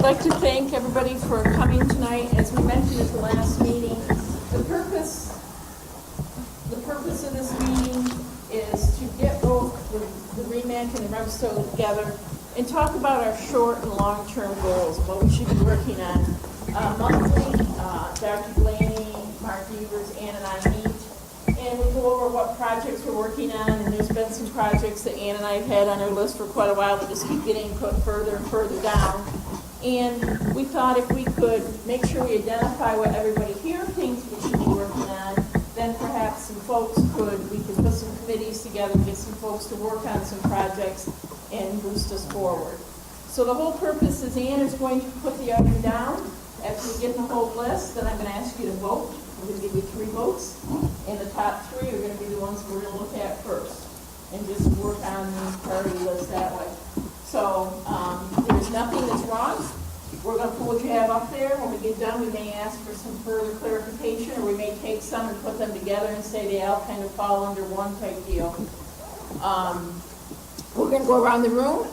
like to thank everybody for coming tonight. As we mentioned at the last meeting, the purpose of this meeting is to get both the REMAC and the REMSCO together and talk about our short and long-term goals, what we should be working on. Monthly, Dr. Blaney, Mark Evers, Ann and I meet, and we go over what projects we're working on, and there's been some projects that Ann and I have had on our list for quite a while that just keep getting put further and further down. And we thought if we could make sure we identify what everybody here thinks we should be working on, then perhaps some folks we could put some committees together, get some folks to work on some projects and boost us forward. So the whole purpose is Ann is going to put the item down. After we get the whole list, then I'm going to ask you to vote. We're going to give you 3 votes, and the top 3 are going to be the ones we're going to look at first, and just work on the priority list that way. So there's nothing that's wrong. We're going to pull what you have up there. When we get done, we may ask for some further clarification, or we may take some and put them together and say they all kind of fall under one type deal. We're going to go around the room,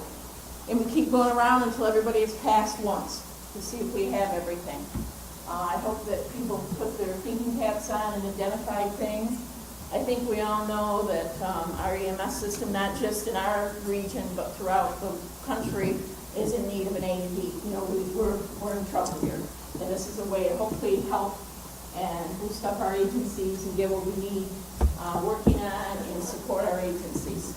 and we keep going around until everybody is passed once to see if we have everything. I hope that people put their thinking caps on and identify things. I think we all know that our EMS system, not just in our region, but throughout the country, is in need of an A&D. You know, we're in trouble here. And this is a way to hopefully help and boost up our agencies and get what we need working on and support our agencies.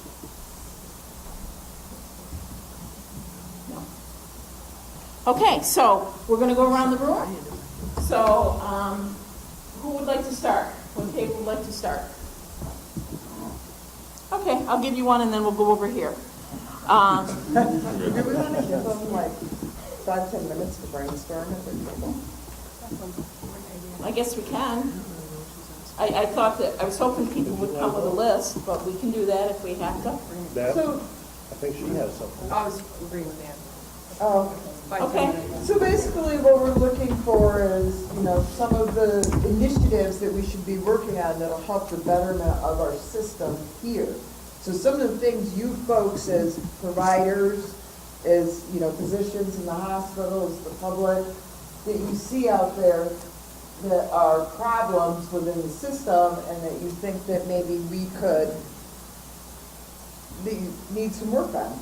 Okay, so we're going to go around the room. So who would like to start? What table would like to start? Okay, I'll give you one and then we'll go over here. Do we want to give them like 5-10 minutes to brainstorm at their table? I guess we can. I thought that, I was hoping people would come with a list, but we can do that if we have to. So, I think she has something. I was agreeing with Ann. oh, Okay. so basically what we're looking for is, you know, some of the initiatives that we should be working on that'll help the betterment of our system here. So some of the things you folks as providers, as, you know, physicians in the hospitals, the public, that you see out there that are problems within the system and that you think that maybe we could need some work on,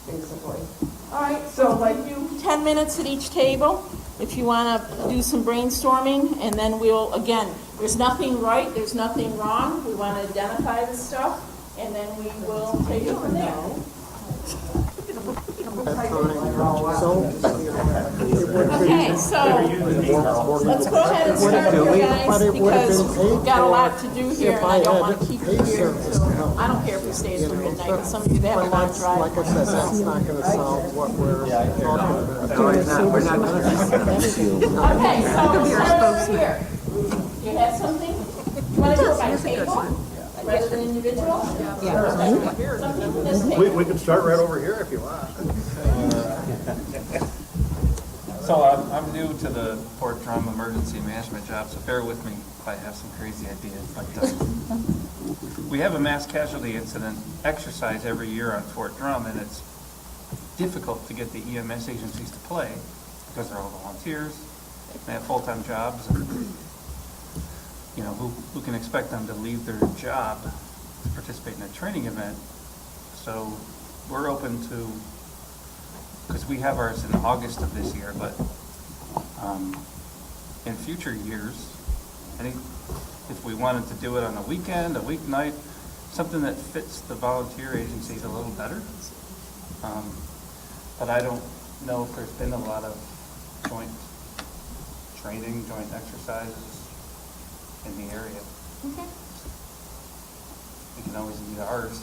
basically. All right, so like you 10 minutes at each table if you want to do some brainstorming, and then we'll, again, there's nothing right, there's nothing wrong. We want to identify the stuff, and then we will take it from there. Okay, so let's go ahead and start here, guys, because we've got a lot to do here, and I don't want to keep you here. So I don't care if we stay until midnight, but some of you that have a long drive. Like I said, that's not going to solve what we're talking about. We're not going to. Okay, so we'll start over here. You have something? You want to do it by table rather than individual? Something from this table. We can start right over here if you want. So I'm new to the Fort Drum emergency management job, so bear with me if I have some crazy ideas. But we have a mass casualty incident exercise every year on Fort Drum, and it's difficult to get the EMS agencies to play because they're all volunteers, they have full-time jobs, and you know, who can expect them to leave their job to participate in a training event? So we're open to, because we have ours in August of this year, but in future years, I think if we wanted to do it on a weekend, a weeknight, something that fits the volunteer agencies a little better. But I don't know if there's been a lot of joint training, joint exercises in the area. Okay. We can always use ours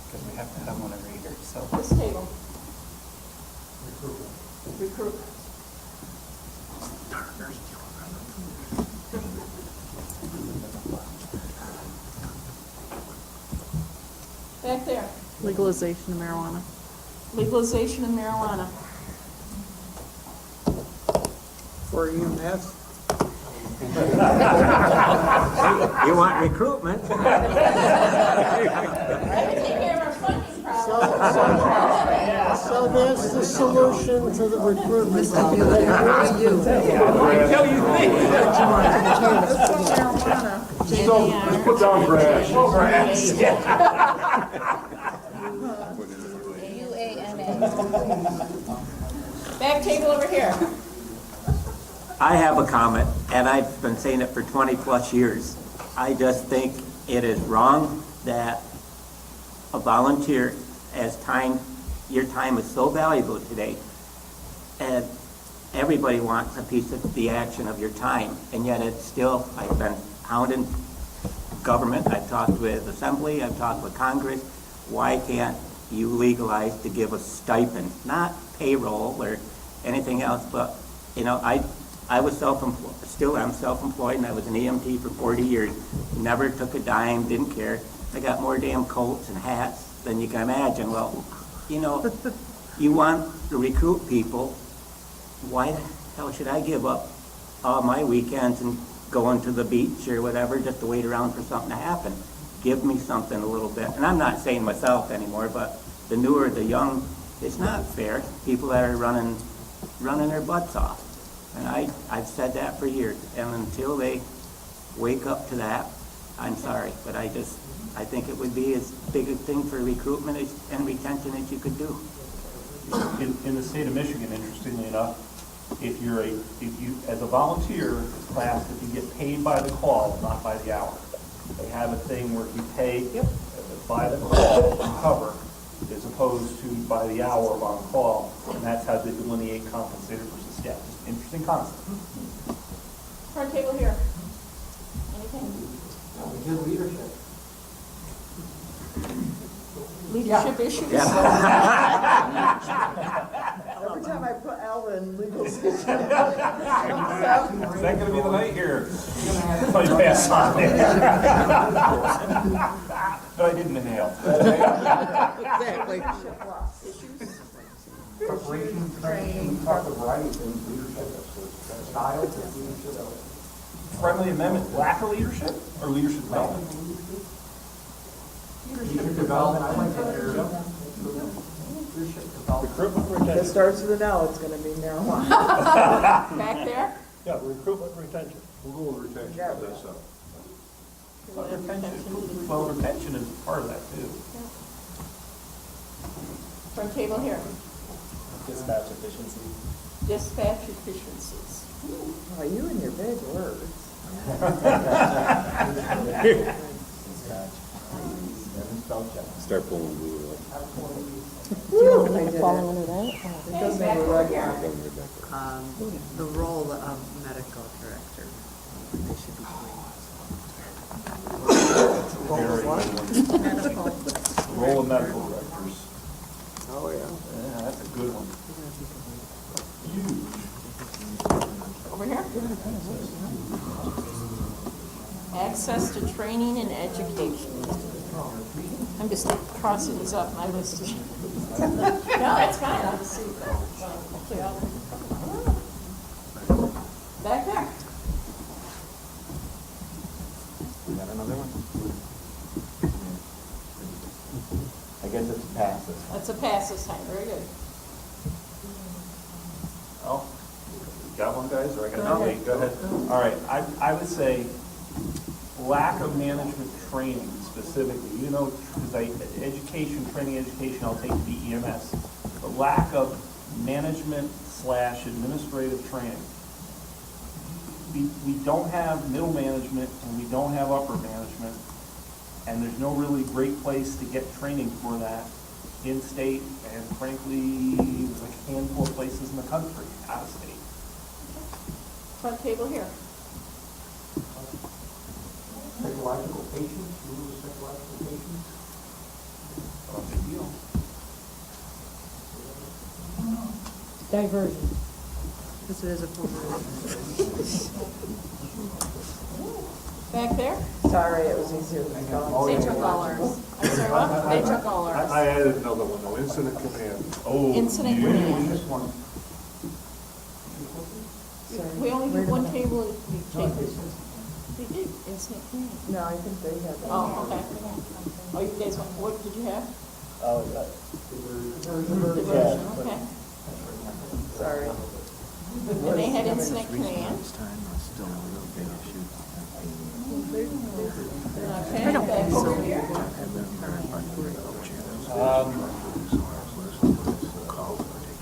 because we have to have one every year. So This table. Recruitment. Back there. Legalization of marijuana. Legalization of marijuana. For EMS. You want recruitment? I can take care of our funding problem. So there's the solution to the recruitment problem. Tell you think. Let's put down grass. Back table over here. I have a comment, and I've been saying it for 20-plus years. I just think it is wrong that a volunteer, your time is so valuable today, and everybody wants a piece of the action of your time, and yet it's still, I've been hounding government, I've talked with Assembly, I've talked with Congress. Why can't you legalize to give a stipend, not payroll or anything else, but, I was self-employed, still am self-employed, and I was an EMT for 40 years. Never took a dime, didn't care. I got more damn coats and hats than you can imagine. Well, you want to recruit people. Why the hell should I give up all my weekends and going to the beach or whatever just to wait around for something to happen? Give me something a little bit. And I'm not saying myself anymore, but the newer, the young, it's not fair. People that are running their butts off. And I've said that for years. And until they wake up to that, I'm sorry, but I think it would be as big a thing for recruitment and retention as you could do. In the state of Michigan, interestingly enough, if you, as a volunteer class, if you get paid by the call, not by the hour, they have a thing where you pay by the call to cover, as opposed to by the hour on call, and that's how they delineate compensated versus staff. Just interesting concept. Front table here. Anything? Good leadership. Leadership issues? Every time I put Alva in legal system. Is that going to be the night here? Probably pass on it. But I didn't inhale. Exactly. Preparation, training, talk of variety of things, leadership, style, leadership. Friendly amendment, lack of leadership or leadership development? Leadership development, I like to hear. Leadership development. Recruitment, If it retention. starts with an L, it's gonna be marijuana. Back there? Yeah, recruitment, retention. We'll go with retention, Yeah. that's so. Well, retention is part of that too. Front table here. Dispatch efficiency. Dispatch efficiencies. Oh, you and your big words. Start pulling blue. Woo, I did it. Falling under that? It doesn't have a red line. The role of medical director, they should be doing. Medical. Role of medical directors. Oh, yeah. Yeah, that's a good one. Over here? Access to training and education. I'm just crossing these up my list. No, it's fine, I'll just see. Back there. You got another one? I guess it's passes. That's a pass this time, very good. Oh, you got one, guys, or I got Go to ahead. wait? Go ahead. All right, I would say lack of management training specifically, because education, I'll take the EMS, but lack of management/administrative training. We don't have middle management and we don't have upper management, and there's no really great place to get training for that in state, and frankly, there's like a handful of places in the country, out of state. Front table here. Psychological patients, rules of psychological patients. Not a big deal. Diversion. This is a form Back there? Sorry, it was easier than going. They took all ours. I'm sorry, what? They took all ours. I added another one, though, incident command. Oh. Incident yeah. command. This one. We only Where have did one that- table. We did, incident command. No, I think they had that. Oh, okay. Oh, you guys, what did you have? Oh, Diversion, okay. Sorry. And they had incident command. Okay, back over here.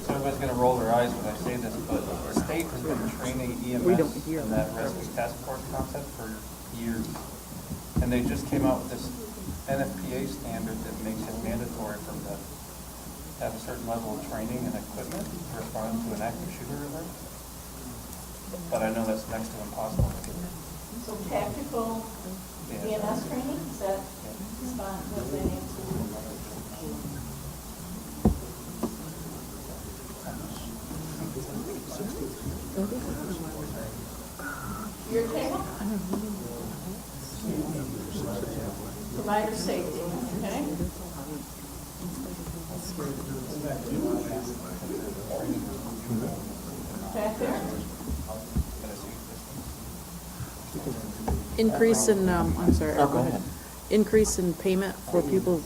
So everybody's gonna roll their eyes when I say this, but the state has been training EMS in that rescue task force concept for years. And they just came out with this NFPA standard that makes it mandatory for them to have a certain level of training and equipment to respond to an active shooter alert. But I know that's next to impossible to do. So tactical EMS training, is that what they need to do? Your table? Provider safety, okay? Back there? Increase in, I'm sorry, go ahead. Increase in payment for people,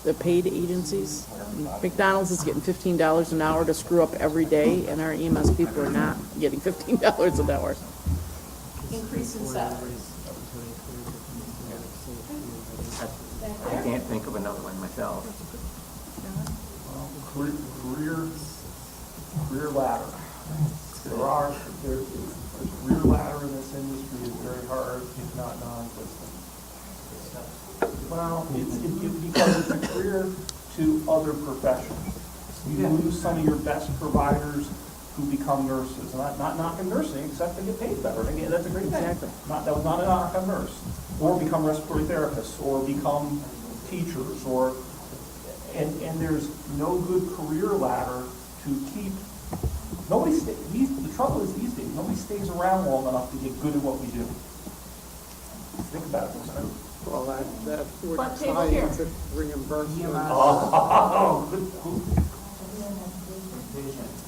the paid agencies. McDonald's is getting $15 an hour to screw up every day, and our EMS people are not getting $15 an hour. Increase in salaries. I can't think of another one myself. Career ladder. There's career ladder in this industry is very hard, if not non-existent. Well, it's because it's a career to other professions. You lose some of your best providers who become nurses. And not knocking nursing, except they get paid better. And again, that's a great thing. Exactly. That was not a knock on nurse. Or become respiratory therapists, or become teachers, and there's no good career ladder to keep. The trouble is these days, nobody stays around long enough to get good at what we do. Think about it for a second. Well, that would Front table tie here. into reimbursement. Oh, good.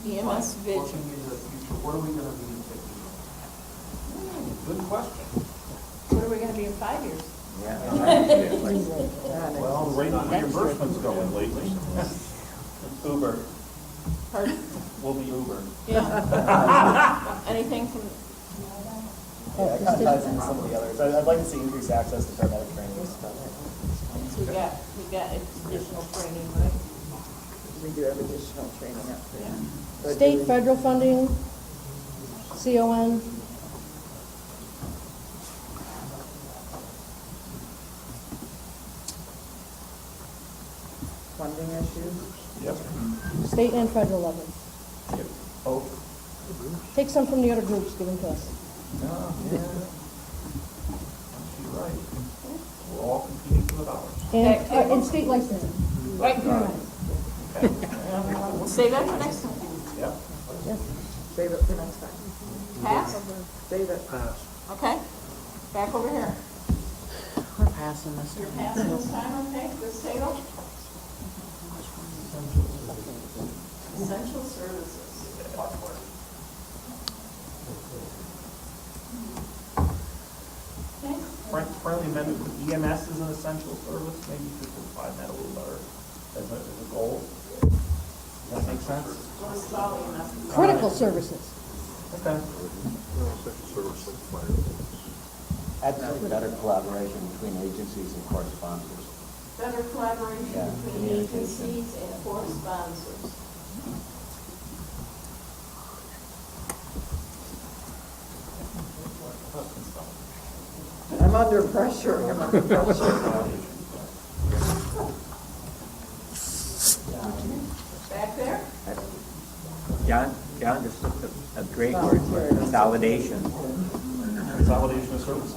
EMS vision. Looking into the future, what are we gonna be in 50 years? Good question. What are we gonna be in 5 years? Well, the rate of reimbursement's going lately. Uber. Pardon? We'll be Uber. Yeah. Anything from, Yeah, it kind of ties into some of the others. I'd like to see increased access to paramedic training. we got additional training, right? We do have additional training up there. But State, do we- federal funding, CON, Funding issues? Yep. state and federal level. Oh, Take some from the other groups, give them to us. yeah. You're right. We're all competing for the dollars. And state licensing. Right, Okay. save that for next time. Yep. Save it for next time. Pass? Save it. Okay. Back over here. We're passing this. You're passing this time, okay? This table? Essential services. Okay. Friendly amendment, EMS is an essential service, maybe you could define that a little better as a goal. Does that make sense? What is all enough? Critical services. Okay. Add better collaboration between agencies and core sponsors. Better collaboration Yeah, between communication. agencies and core sponsors. I'm under pressure, I'm under pressure. Back there? John just looked up a great word for consolidation. Consolidation of services.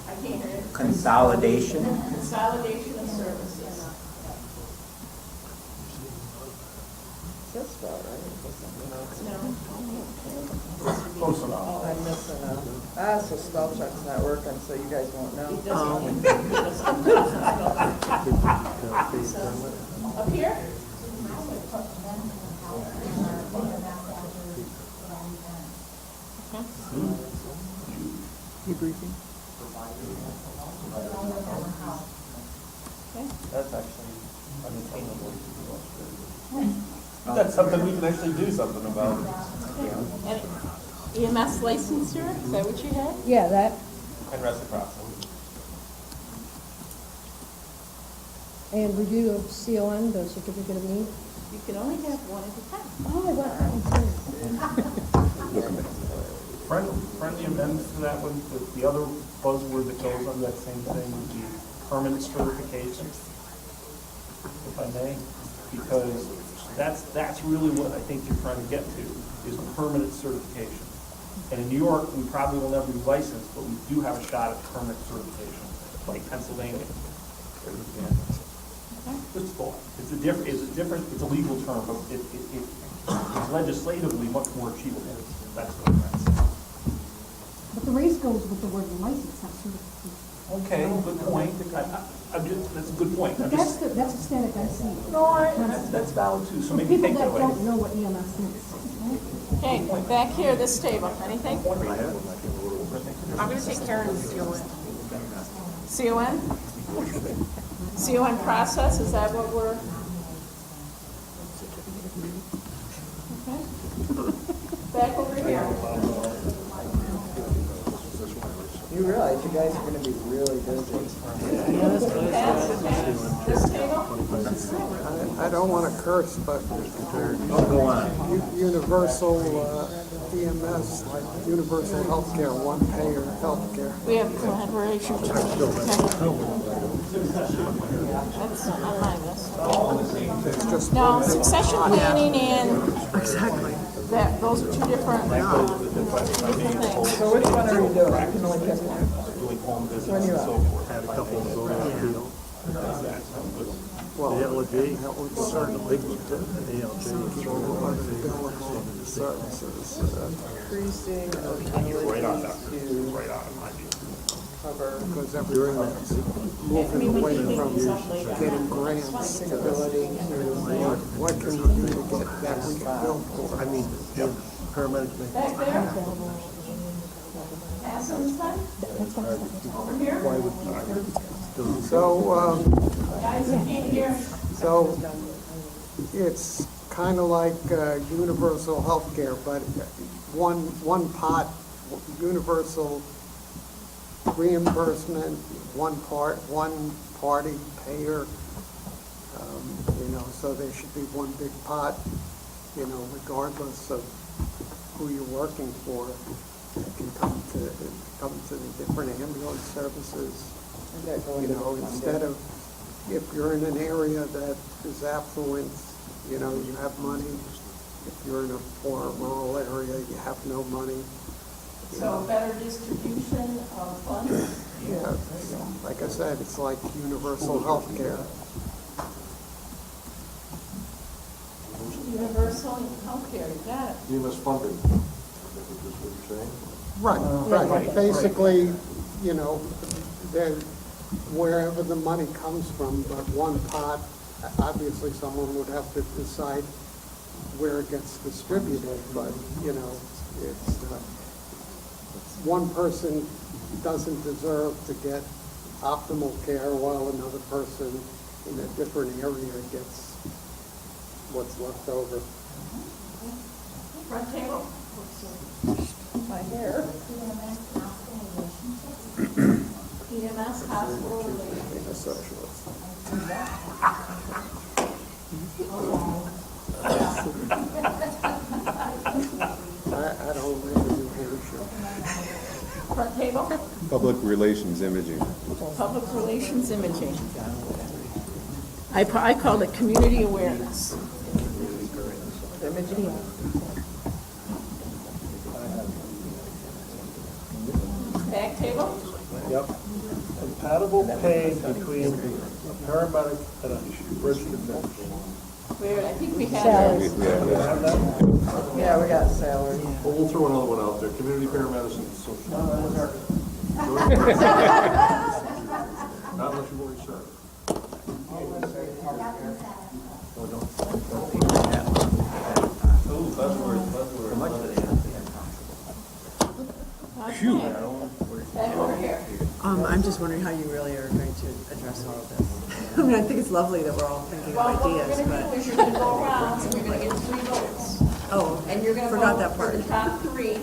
I can't hear you. Consolidation. Consolidation of services. That's about right. No. Close enough. I'm missing so spell check's not working, so you guys won't know. Up here? Debriefing. That's actually unattainable. That's something we can actually do something about. And EMS licensure, is that what you had? Yeah, that, And reciprocity. and review of CON, the certificate of need. You can only have one at a time. Oh, I got that. Friendly amendments to that one, the other buzzword that goes on that same thing would be permanent certification, if I may, because that's really what I think you're trying to get to, is permanent certification. And in New York, we probably will never be licensed, but we do have a shot at permanent certification, like Pennsylvania. Just thought, it's a legal term, but it's legislatively much more achievable. That's what I'm saying. But the race goes with the word license, not certification. Okay, good point. That's a good point. But that's a static I see. No, that's valid too, so For maybe people take that that away. don't know what EMS is. Okay, back here, this table, anything? I'm gonna take Karen's CON. CON? CON process, is that what we're? Okay. Back over here. You realize you guys are gonna be really busy. This table? I don't want to curse, but Go on. universal EMS, like universal healthcare, one payer healthcare. We have collaboration. That's on my list. It's just No, one succession planning and Exactly. that, those are two different things. So which one are you doing? I can only pick one. When you're up. had a couple of those well, that would certainly services. Increasing ability to cover Because everything's moving away from getting grants to what can we do to get that we can build for? I mean, paramedics make. Back there? Pass on this side? Over here? So, Guys, you can't hear. so it's kind of like universal health care, but one pot, universal reimbursement, one party payer, so there should be one big pot, regardless of who you're working for. You can come to the different ambulance services, instead of, if you're in an area that is affluent, you have money. If you're in a poor rural area, you have no money. So better distribution of funds? Yeah, like I said, it's like universal health care. Universal healthcare, you got it. EMS funding, is what you're saying? Right. Basically, wherever the money comes from, but one pot, obviously someone would have to decide where it gets distributed, but, it's, one person doesn't deserve to get optimal care while another person in a different area gets what's left over. Front table? my hair. EMS hospital relations. A socialist. I don't live in New Hampshire. Front table? Public relations imaging. Public relations imaging. I call it community awareness. Imaging. Back table? Yep. Compatible pay between a paramedic and a registered nurse. Where, I think we had Salaries. that. Yeah, we got salary. Well, we'll throw another one out there, community paramedicine and social. Not unless you've already served. Okay. Back over here. I'm just wondering how you really are going to address all of this. I mean, I think it's lovely that we're all thinking Well, of what we're ideas, gonna do but, is you're gonna go around and you're gonna get 3 votes. oh, And you're gonna forgot vote that for part. the top 3,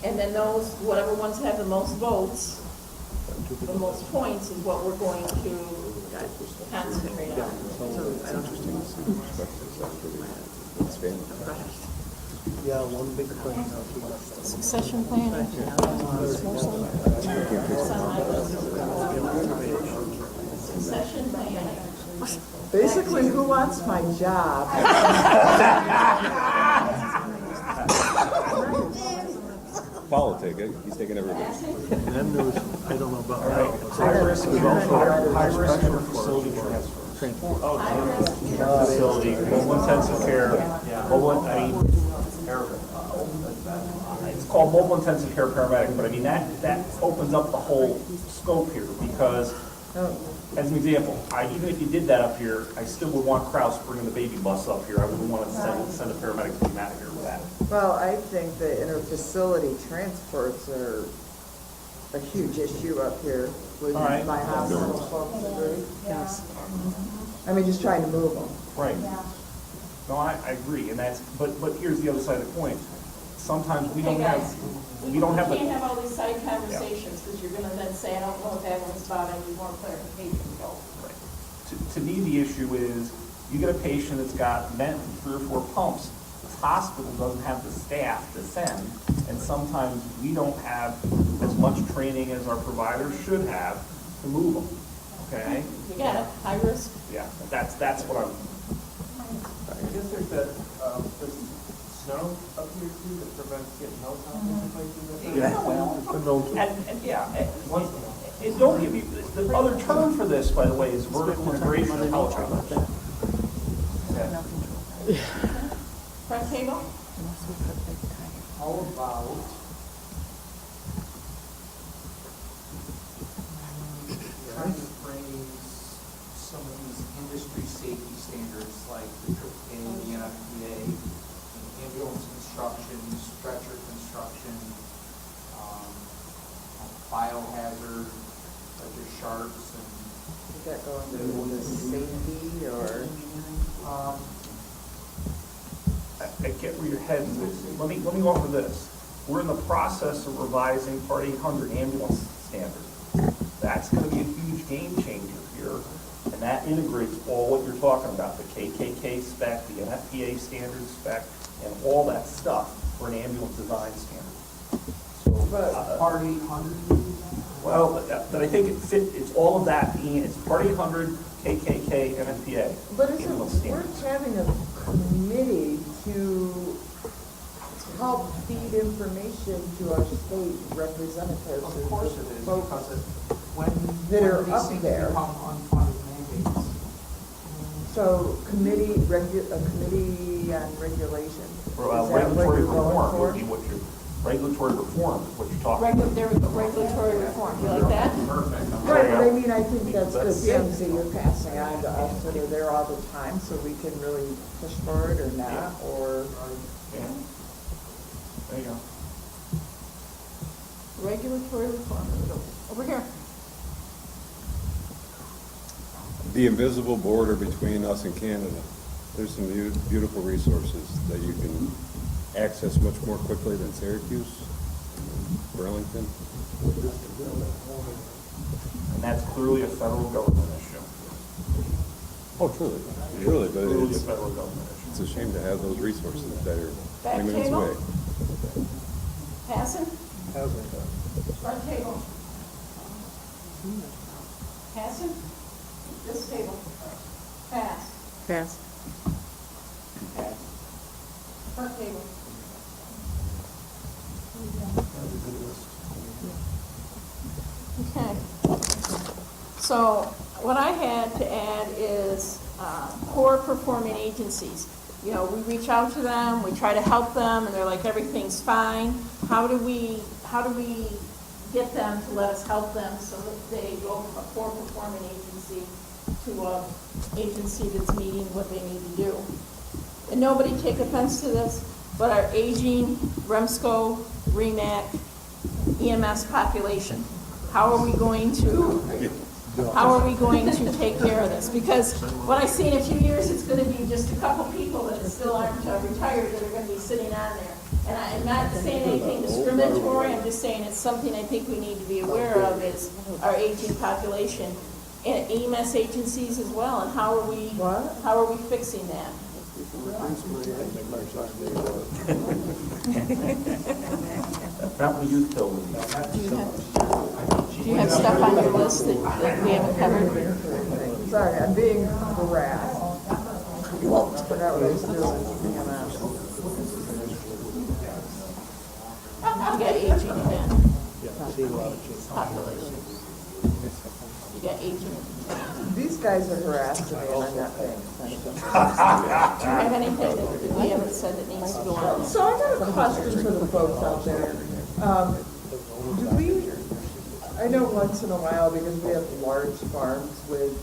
and then those, whatever ones have the most votes, the most points is what we're going to concentrate on. Yeah, one big question. Succession planning. Succession planning. Basically, who wants my job? Politic, he's taking everybody. And then there was, I don't know about. High risk is also high risk for facility transfers. Facility, mobile intensive care, it's called mobile intensive care paramedic, but I mean, that opens up the whole scope here, because, as an example, even if you did that up here, I still would want Kraus bringing the baby bus up here. I wouldn't want to send a paramedic to be out of here with that. Well, I think the interfacility transports are a huge issue up here. Would All right. my hospital folks agree? Yes. I mean, just trying to move them. Right. No, I agree, and that's, but here's the other side of the coin. Sometimes we don't Hey, have, guys, we don't have You can't the, have all these side conversations, because you're gonna then say, I don't know if that one's about, I need more clarification. to me, the issue is, you get a patient that's got vent and 3 or 4 pumps, the hospital doesn't have the staff to send, and sometimes we don't have as much training as our providers should have to move them, okay? You got it, high risk. Yeah, that's what I'm, I guess there's that, there's snow up here too that prevents getting helicopters in places. yeah, well, and yeah, and don't give me, the other term for this, by the way, is vertical integration of helicopters. Okay. Front table? How about trying to raise some of these industry safety standards like the AAA, the NFPA, ambulance construction, stretcher construction, biohazard, like your sharps and Does that go into the safety or? I get where your head is. Let me offer this. We're in the process of revising Part 800 ambulance standards. That's going to be a huge game changer here, and that integrates all what you're talking about, the KKK spec, the NFPA standard spec, and all that stuff for an ambulance design standard. So, Part 800. well, but I think it's all of that being, it's Part 800, KKK, NFPA. But is ambulance it standards. worth having a committee to help feed information to our state representatives? Of course it is, Folks because when that are these up things there. become unfunded mandates. So a committee on regulation. Well, Is that what regulatory you're going reform for? would be what you're, regulatory reform is what you're talking about. There we go, regulatory reform, you like that? Perfect. Right, but I mean, I think that's good That's- things that you're passing on to us that are there all the time, so we can really push for it or not, or. Yeah. There you go. Regulatory reform, over here. The invisible border between us and Canada. There's some beautiful resources that you can access much more quickly than Syracuse, Burlington. And that's clearly a federal government issue. Oh, truly, truly, but Clearly a it's federal government issue. a shame to have those resources that are Back 20 minutes table? away. Passing? Front table? Passing? This table? Pass. Pass. Front table? Okay. So what I had to add is poor performing agencies. You know, we reach out to them, we try to help them, and they're like, everything's fine. How do we get them to let us help them so that they go from a poor performing agency to a agency that's meeting what they need to do? And nobody take offense to this, but our aging REMSCO, REMAC, EMS population, how are we going to how are we going to take care of this? Because what I see in a few years, it's gonna be just a couple people that still aren't retired that are gonna be sitting on there. And I'm not saying anything discriminatory, I'm just saying it's something I think we need to be aware of is our aging population. And EMS agencies as well, and how are we fixing that? Fountain Youth Building. Do you have stuff on your list that we haven't covered? Sorry, I'm being harassed. I forgot what I was doing. You got aging again. Population. You got aging. These guys are harassing me and I'm not paying attention. Do you have anything that we haven't said that needs to go on? So I got a question for the folks out there. I know once in a while, because we have large farms with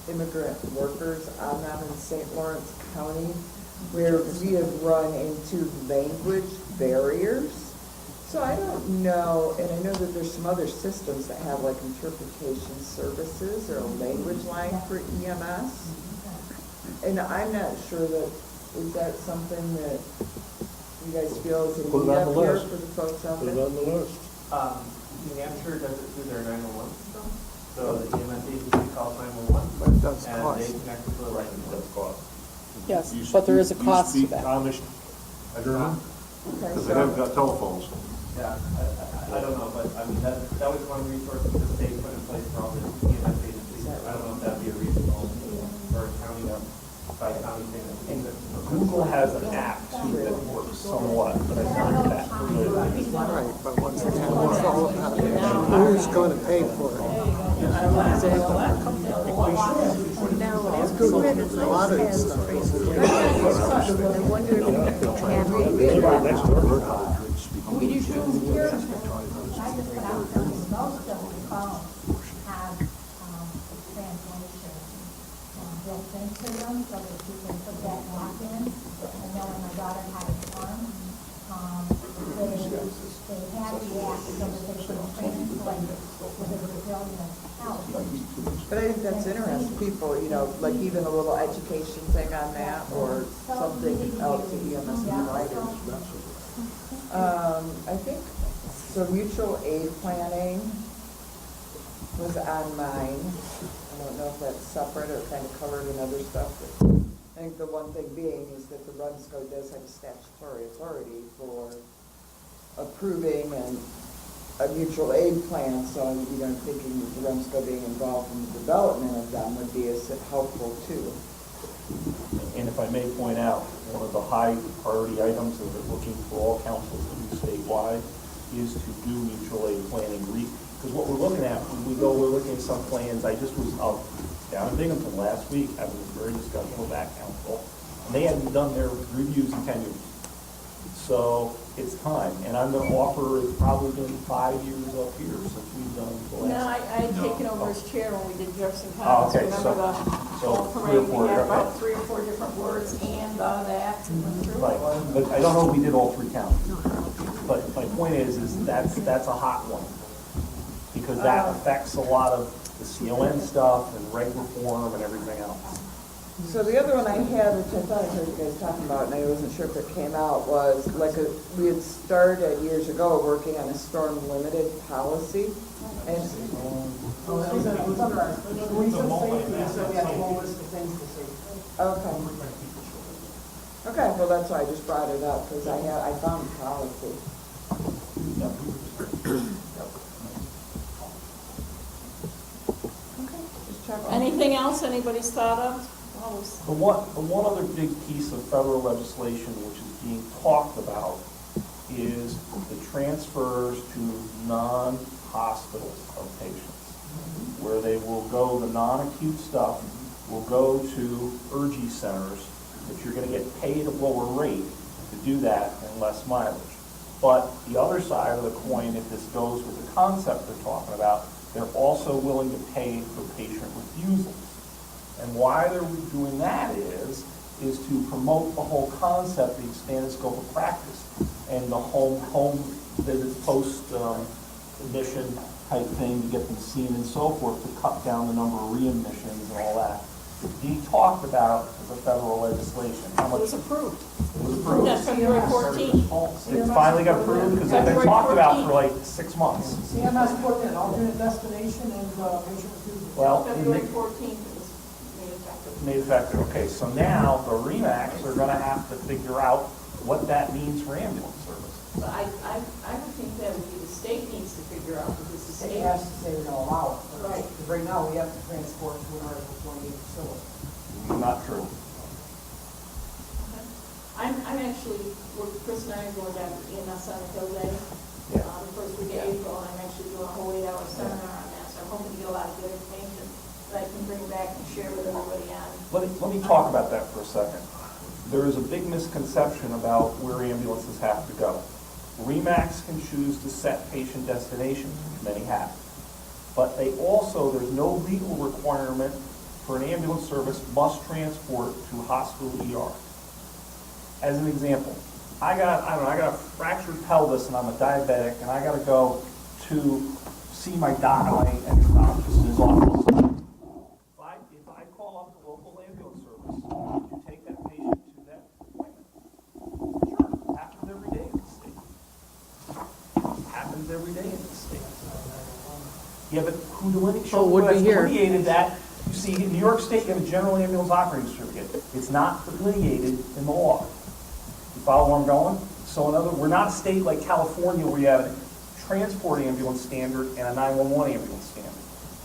immigrant workers on them in St. Lawrence County, where we have run into language barriers. So I don't know, and I know that there's some other systems that have like interpretation services or a language line for EMS. And I'm not sure is that something that you guys feel is a need up here for the folks out there? Put it on the list. New Hampshire does it through their 911 system, so the EMS agency calls 911. But it does and cost. they connect with the right. That's cost. Yes, but there is a cost to that. Amish, German, Okay, because they haven't got telephones. Yeah, I don't know, but I mean, that was one resource that the state put in place for all the EMS agencies. I don't know if that'd be a reasonable for a county, by county thing. Google has an app too that works somewhat, but it's not that good. Right, but once again, it's all about who's going to pay for it. A lot of this stuff. We do too. Built into them so that you can put that lock in. I know when my daughter had a farm, they had the app so that they could translate with a Brazilian house. But I think that's interesting, people, like even a little education thing on that or something out to EMS providers. I think, so mutual aid planning was on mine. I don't know if that's separate or kind of covered in other stuff. But I think the one thing being is that the REMSCO does have a statutory authority for approving a mutual aid plan. So, I'm thinking that the REMSCO being involved in the development of them would be helpful too. And if I may point out, one of the high priority items that we're looking for all councils to do statewide is to do mutual aid planning. Because what we're looking at, when we're looking at some plans, I just was down in Binghamton last week, having a very discussion with that council, and they hadn't done their reviews in 10 years. So it's time, and I'm going to offer, it's probably been 5 years up here since we've done the last. No, I had taken over as chair when we did Jefferson Oh, Commons. okay, Remember so the 3 or 4, we had okay. about 3 or 4 different words and that and went through. Right, but I don't know if we did all 3 counties. But my point is that's a hot one. Because that affects a lot of the CON stuff and reg reform and everything else. So the other one I had, which I thought I heard you guys talking about, and I wasn't sure if it came out, was we had started years ago working on a storm limited policy. And It was under our resource safety, so we have a whole list of things to see. Okay, well, that's why I just brought it up, because I found the policy. Anything else anybody's thought of? The one other big piece of federal legislation which is being talked about is the transfers to non-hospitals of patients, where they will go, the non-acute stuff will go to urgent centers, that you're going to get paid a lower rate to do that and less mileage. But the other side of the coin, if this goes with the concept they're talking about, they're also willing to pay for patient refusals. And why they're doing that is to promote the whole concept, the expanded scope of practice, and the home visits, post admission type thing to get them seen and so forth, to cut down the number of readmissions and all that. Being talked about as a federal legislation. How It much was approved. it was approved? That's February 14th. It finally got approved because they've been talked about for like 6 months. CMS put in alternate destination and patient refusal. Well, February 14th, it was made effective. made effective. Okay, so now the REMACs are gonna have to figure out what that means for ambulance service. But I would think that would be the state needs to figure out, because the State state. has to say we're gonna allow it. Right. Because right now, we have to transport to an Article 28 facility. Not true. I'm actually, Chris and I are going down to EMS on a Hill Day. Yeah. The first week of April, and I'm actually doing a whole 8-hour seminar on that, so I'm hoping to get a lot of good information that I can bring back and share with everybody on. Let me talk about that for a second. There is a big misconception about where ambulances have to go. REMACs can choose to set patient destinations, which many have. But they also, there's no legal requirement for an ambulance service must transport to hospital ER. As an example, I got a fractured pelvis and I'm a diabetic and I gotta go to see my doc, my endocrinologist's office. If I call up the local ambulance service, you take that patient to that appointment. Sure, happens every day in the state. Happens every day in the state. Yeah, but who delineated that? You see, in New York State, you have a general ambulance operating certificate. It's not delineated in the law. You follow where I'm going? So in other words, we're not a state like California where you have a transport ambulance standard and a 911 ambulance standard.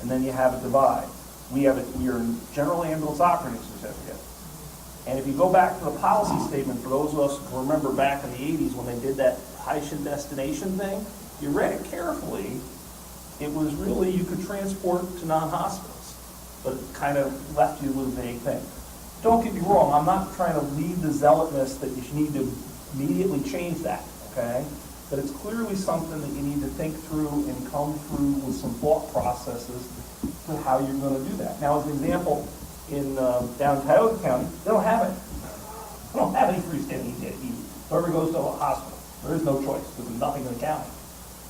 And then you have a divide. We are a general ambulance operating certificate. And if you go back to the policy statement, for those of us who remember back in the 80s when they did that patient destination thing, you read it carefully. It was really, you could transport to non-hospitals, but it kind of left you with a vague thing. Don't get me wrong, I'm not trying to lead the zealotness that you need to immediately change that, okay? But it's clearly something that you need to think through and come through with some thought processes to how you're going to do that. Now, as an example, in down in Tioga County, they don't have it. They don't have any freestanding ED. Whoever goes to a hospital, there is no choice. There's nothing in the county.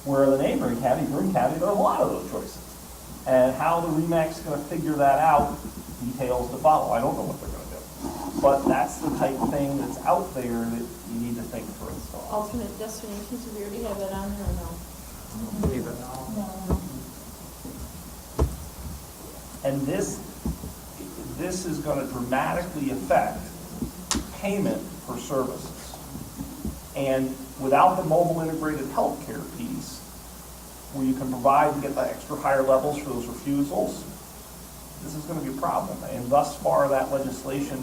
Where the neighboring county, Broome County, there are a lot of those choices. And how the REMAC's going to figure that out, details to follow. I don't know what they're going to do. But that's the type of thing that's out there that you need to think through. So, Alternate destinations, do we already have that on there or no? and this is going to dramatically affect payment for services. And without the mobile integrated healthcare piece, where you can provide and get the extra higher levels for those refusals, this is going to be a problem. And thus far, that legislation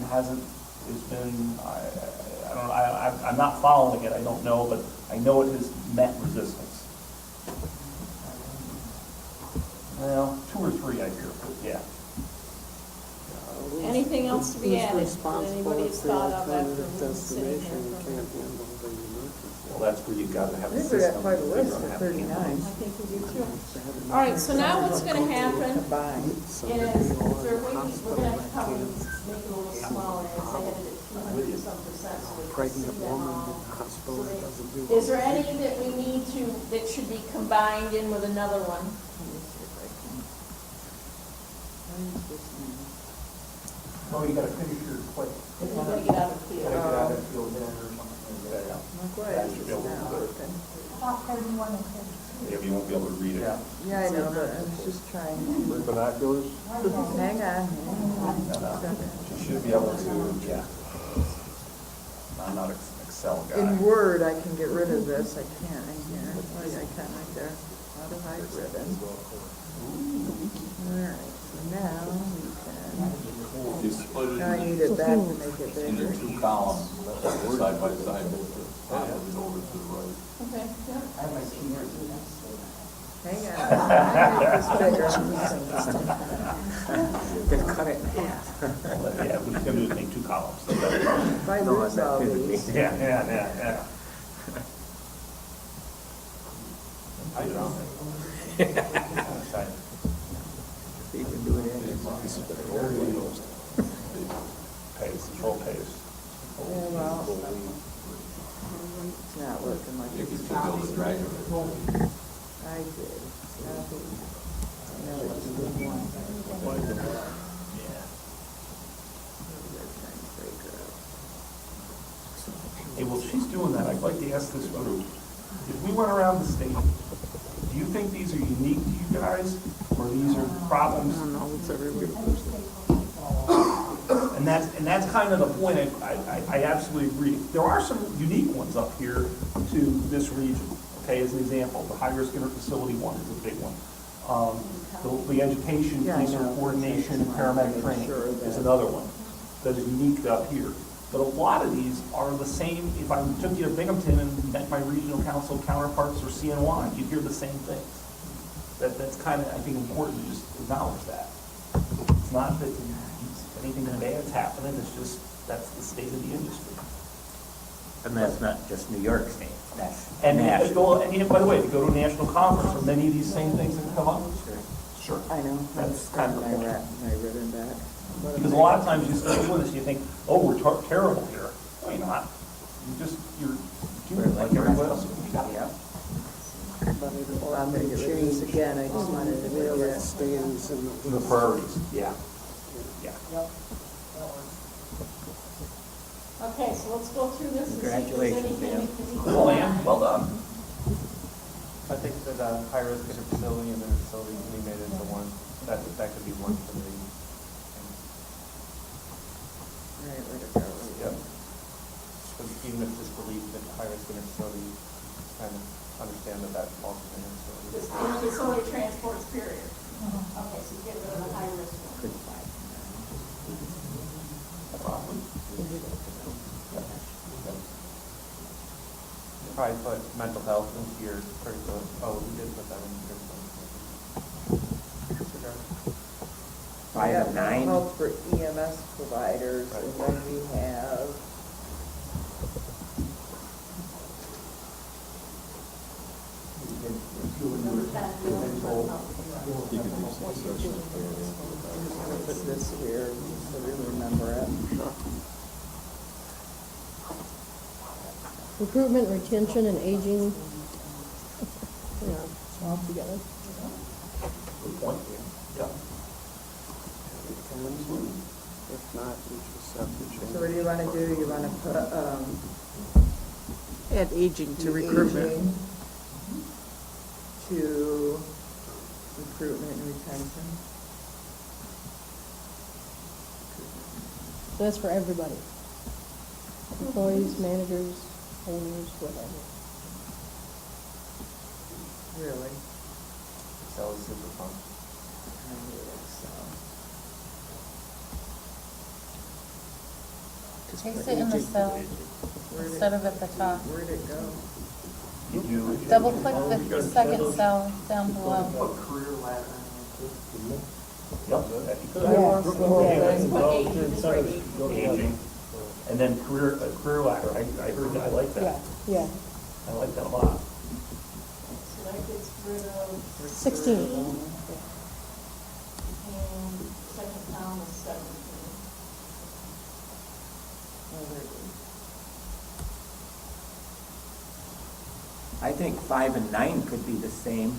I'm not following it, I don't know, but I know it has met resistance. Well, 2 or 3 I hear, but yeah. Anything else to be Who's added that responsible anybody has if the thought of after alternative we've been sitting here? destination can't handle the emergency? Well, that's where you gotta have a system. I think we got quite a list of 39. I think we do too. All right, so now what's gonna happen is, we're gonna have to probably make it a little smaller, as I had it at 200-some%, so we can see Pregnant them woman all. in the hospital So they- doesn't do. Is there any that we need to, that should be combined in with another one? Oh, you got to finish your quick. If we're gonna get out of You here. gotta get out of that field then or something. That should be able to do it. About 31 and 32. Yeah, you won't be able to read it. Yeah. Yeah, I know, but I was just trying to, Binoculars? hang on. You should be able to, yeah. I'm not an Excel guy. In Word, I can get rid of this, I can't in here. Oh, yeah, I can right there. How to hide ribbon. All right, so now we can, You split it now I need it back to make it into bigger. 2 columns, side by side, opposite over to the right. Okay, yeah. I have my senior. Hang on, I make this bigger. Gonna cut it in half. Yeah, what he's gonna do is make 2 columns. If I lose all these. Yeah. I don't. You can do it in. Paste, control paste. Yeah, well, it's not looking like You it's. can still build a drag. I I did. No, it's the one. Hey, well, she's doing that, I'd like to ask this group, if we went around the state, do you think these are unique to you guys, or these are problems? No, it's everywhere. And that's kind of the point, I absolutely agree. There are some unique ones up here to this region, okay, as an example, the high-risk interfacility one is a big one. The education, Yeah, I police know. coordination, and paramedic training is another one that is unique to up here. But a lot of these are the same, if I took you to Binghamton and met my regional council counterparts or CNY, you'd hear the same things. That's kind of, I think, important to just acknowledge that. It's not that anything bad's happening, it's just, that's the state of the industry. And that's not just New York State, that's And national. by the way, if you go to a national conference, are many of these same things that come up? Sure. I know. That's kind of the point. My ribbon back. Because a lot of times you start with this, and you think, oh, we're terrible here. No, you're not. You're human like everybody else. Yeah. Well, I'm going to change again, I just wanted to Where make it that. stands in The priorities, yeah. Yeah. Okay, so let's go through this and see if there's Congratulations, anything Dan. that can be Well, Ann, well done. I think that high-risk interfacility and interfacility can be made into one, that could be one committee. Right, where to go? Yep. Because even if just delete the high-risk interfacility, kind of understand that falls within interfacility. This facility transports, period. Okay, so get rid of the high risk one. Probably put mental health into your curriculum. Oh, we did put that in your curriculum. 5 and 9. Health for EMS providers, and then we have, You could do succession planning. I'm going to put this here, so we remember it. Recruitment, retention, and aging. Yeah, all together. Good point. Yeah. If not, we just have to change. So what do you want to do? You want to put, Add aging to the recruitment. aging to recruitment and retention? So that's for everybody. Employees, managers, owners, whatever. Really? Excel is super fun. I need Excel. Paste it in the cell instead of at the top. Where'd it go? Double click the second cell down below. Put career ladder Yep, that'd be good. Aging. And then career ladder, I heard that, I like Yeah, that. yeah. I like that a lot. So that gets rid of, 16. and second down is 17. I think 5 and 9 could be the same,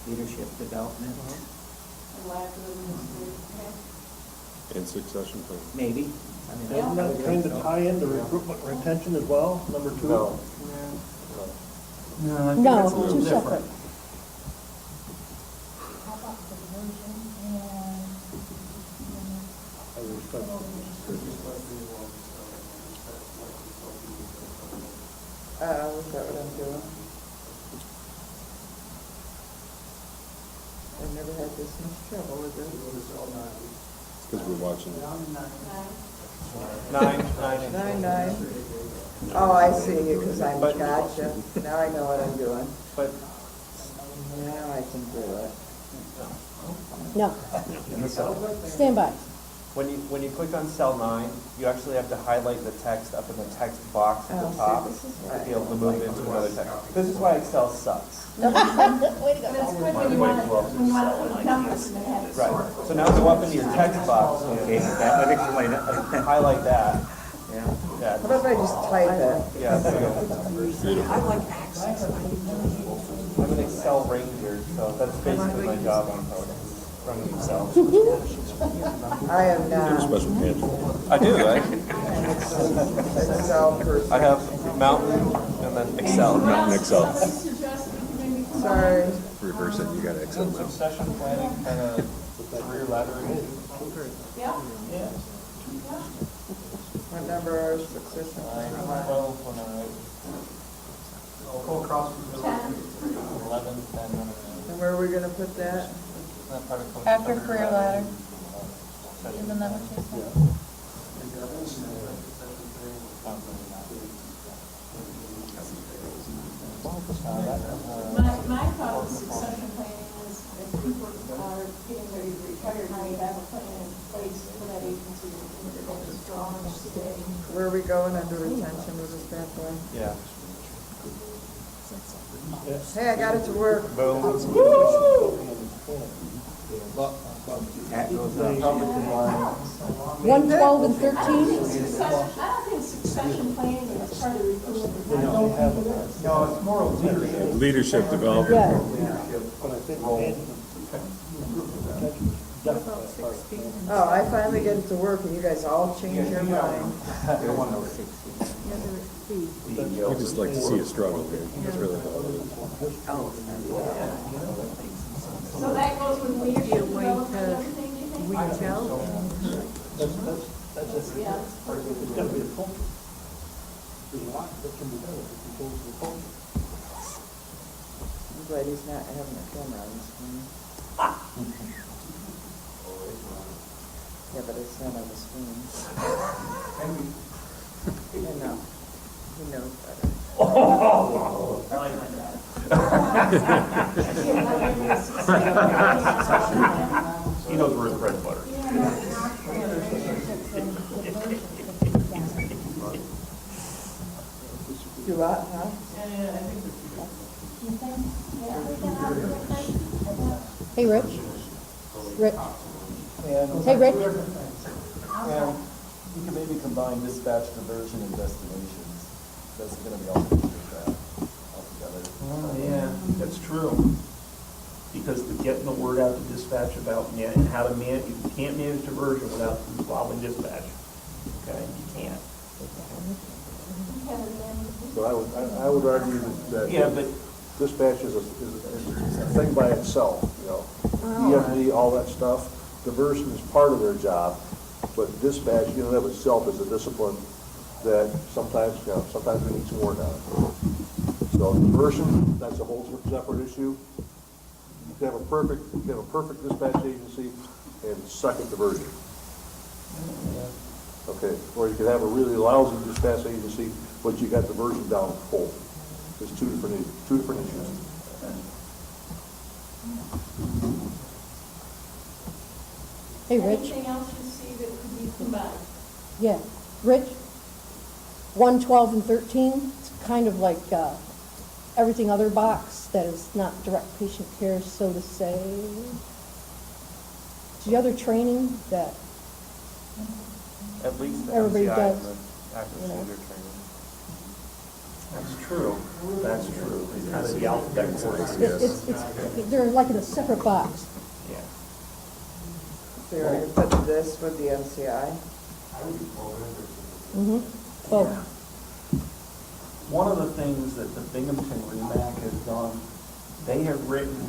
leadership development, And lack of administrative, And succession planning. maybe. I mean, Yeah. I would Kind think of so. tie into recruitment retention as well, number 2? No. No, I think No, that's a little two different. separate. How about diversion and, Is that what I'm doing? I've never had this much trouble with this. Because we're watching. 9. Oh, I see, because I'm, gotcha. Now I know what I'm doing. But Now I can do it. No, in the cell, stand by. when you click on cell 9, you actually have to highlight the text up in the text box at Oh, the see, top this is to why be able to I move like into another text. This is why Excel sucks. But it's good when you want to put numbers and have it Right. sort. So now go up into your text box. Okay, that would explain it. Highlight that. Yeah. Yeah. How about if I just type it? Yeah, there you go. Beautiful. I'm an Excel Excel ranger, so that's basically my job on running Excel. I am not Special pants. I do, right? an Excel person. I have Mountain and then Excel. Not in Excel. Somebody suggested you maybe come Sorry. Reverse it, you got Excel now. Succession planning, kind of career laddering. Yeah? Yeah. What number are succession? 12 when I go across from 11, 10, And where are we gonna put that? After career ladder. Isn't that what you said? My thought of succession planning is if people are getting ready to retire, now you have a plan in place for that agency and they're going to strong and stay. Where are we going under retention with this bad boy? Yeah. Hey, I got it to work. Boom. That goes up. 1, 12, and 13? I don't think succession planning is part of recruitment. No, it's more of leadership. Leadership development. Yeah. But I think Oh, I finally get it to work and you guys all change your mind. We just like to see a struggle here. That's really all it is. So that goes with leadership development and everything, do you think? That's just, Yeah. it's gotta be the culture. There's a lot that can be done if you change the culture. I'm glad he's not having a camera on this screen. Yeah, but it's not on the screen. I know. He knows better. I like my dad. he knows where his bread and butter. Do what, huh? Hey, Rich? Rich? And, Hey, Rich? and you can maybe combine dispatch, diversion, and destinations. That's gonna be all altogether. Yeah, that's true. Because getting the word out to dispatch about and how to manage, you can't manage diversion without involving dispatch. Okay, you can't. So I would argue that Yeah, but dispatch is a thing by itself, you know. EMD, all that stuff. Diversion is part of their job, but dispatch in and of itself is a discipline that sometimes, sometimes we need some work on. So diversion, that's a whole separate issue. You can have a perfect dispatch agency and suck at diversion. Okay, or you could have a really lousy dispatch agency, but you got diversion down full. There's two different issues. Hey, Rich? Anything else you see that could be combined? Yeah. Rich? 1, 12, and 13? It's kind of like everything other box that is not direct patient care, so to say. The other training that at least the everybody MCI does, and the active you know. shooter training. That's true. That's true. It's kind of the alphabet course. they're like in a separate box. Yeah. So you're gonna put this with the MCI? Mm-hmm. Both. One of the things that the Binghamton REMAC has done, they have written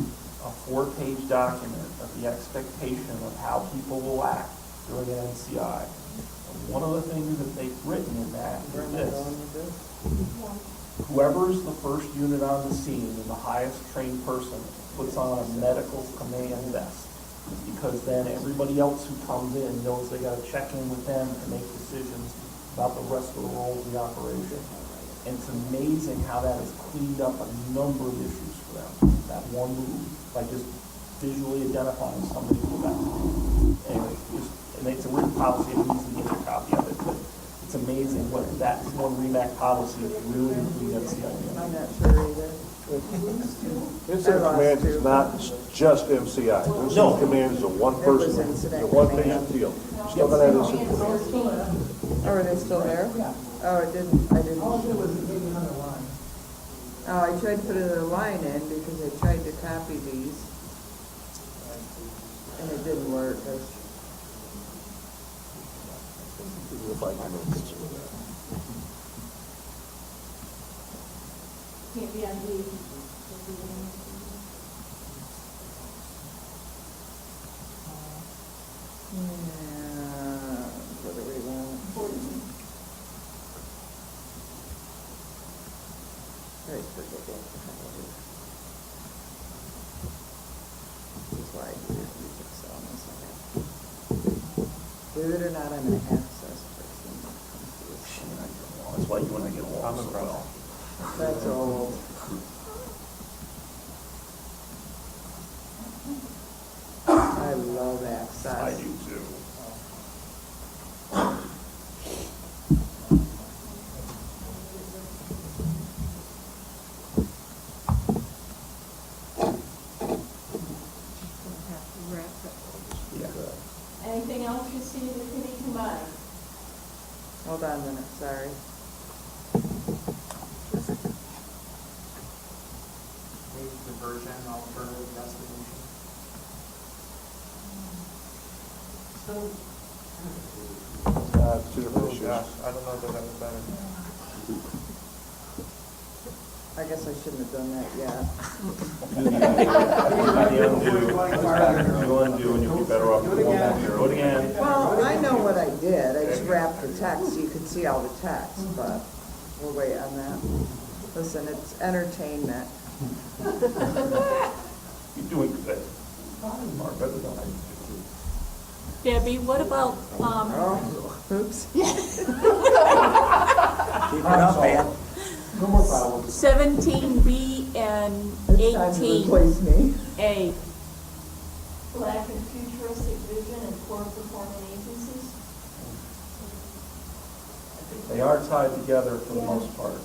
a 4-page document of the expectation of how people will act during an NCI. And one of the things that they've written in that Where is am I this: going with this? whoever's the first unit on the scene and the highest trained person puts on a medical command vest, because then everybody else who comes in knows they got to check in with them to make decisions about the rest of the roles of the operation. And it's amazing how that has cleaned up a number of issues for them, that one move, by just visually identifying somebody with that. Anyway, and it's a written policy, and you can get a copy of it, but it's amazing what that one REMAC policy is really cleaned up. I'm not sure either. Incident command is not just MCI. Incident command is a one-person, a one-patient deal. Still gonna have incident command. Oh, are they still there? Oh, I didn't. Oh, I tried to put another line in because I tried to copy these. And it didn't work. If I can. Can't be on D. What do we want? 14. Right, forget that. This is why I do it, you can sell this one. Believe it or not, I'm an access person. That's why you and I get along so well. That's old. I love access. I do too. Anything else you see that can be combined? Hold on a minute, sorry. Maybe diversion, alternative destination. Two different issues. I don't know that that was better. I guess I shouldn't have done that yet. You'll undo and you'll be better off. Do it again. Well, I know what I did. I just wrapped the text so you could see all the text, but we'll wait on that. Listen, it's entertainment. You're doing good. Far better than I did. Debbie, what about, Oh, oops. Keep it up, man. No more problems. 17B and It's time to 18A? replace me. Lack of futuristic vision and poor performing agencies? They are tied together for the most part,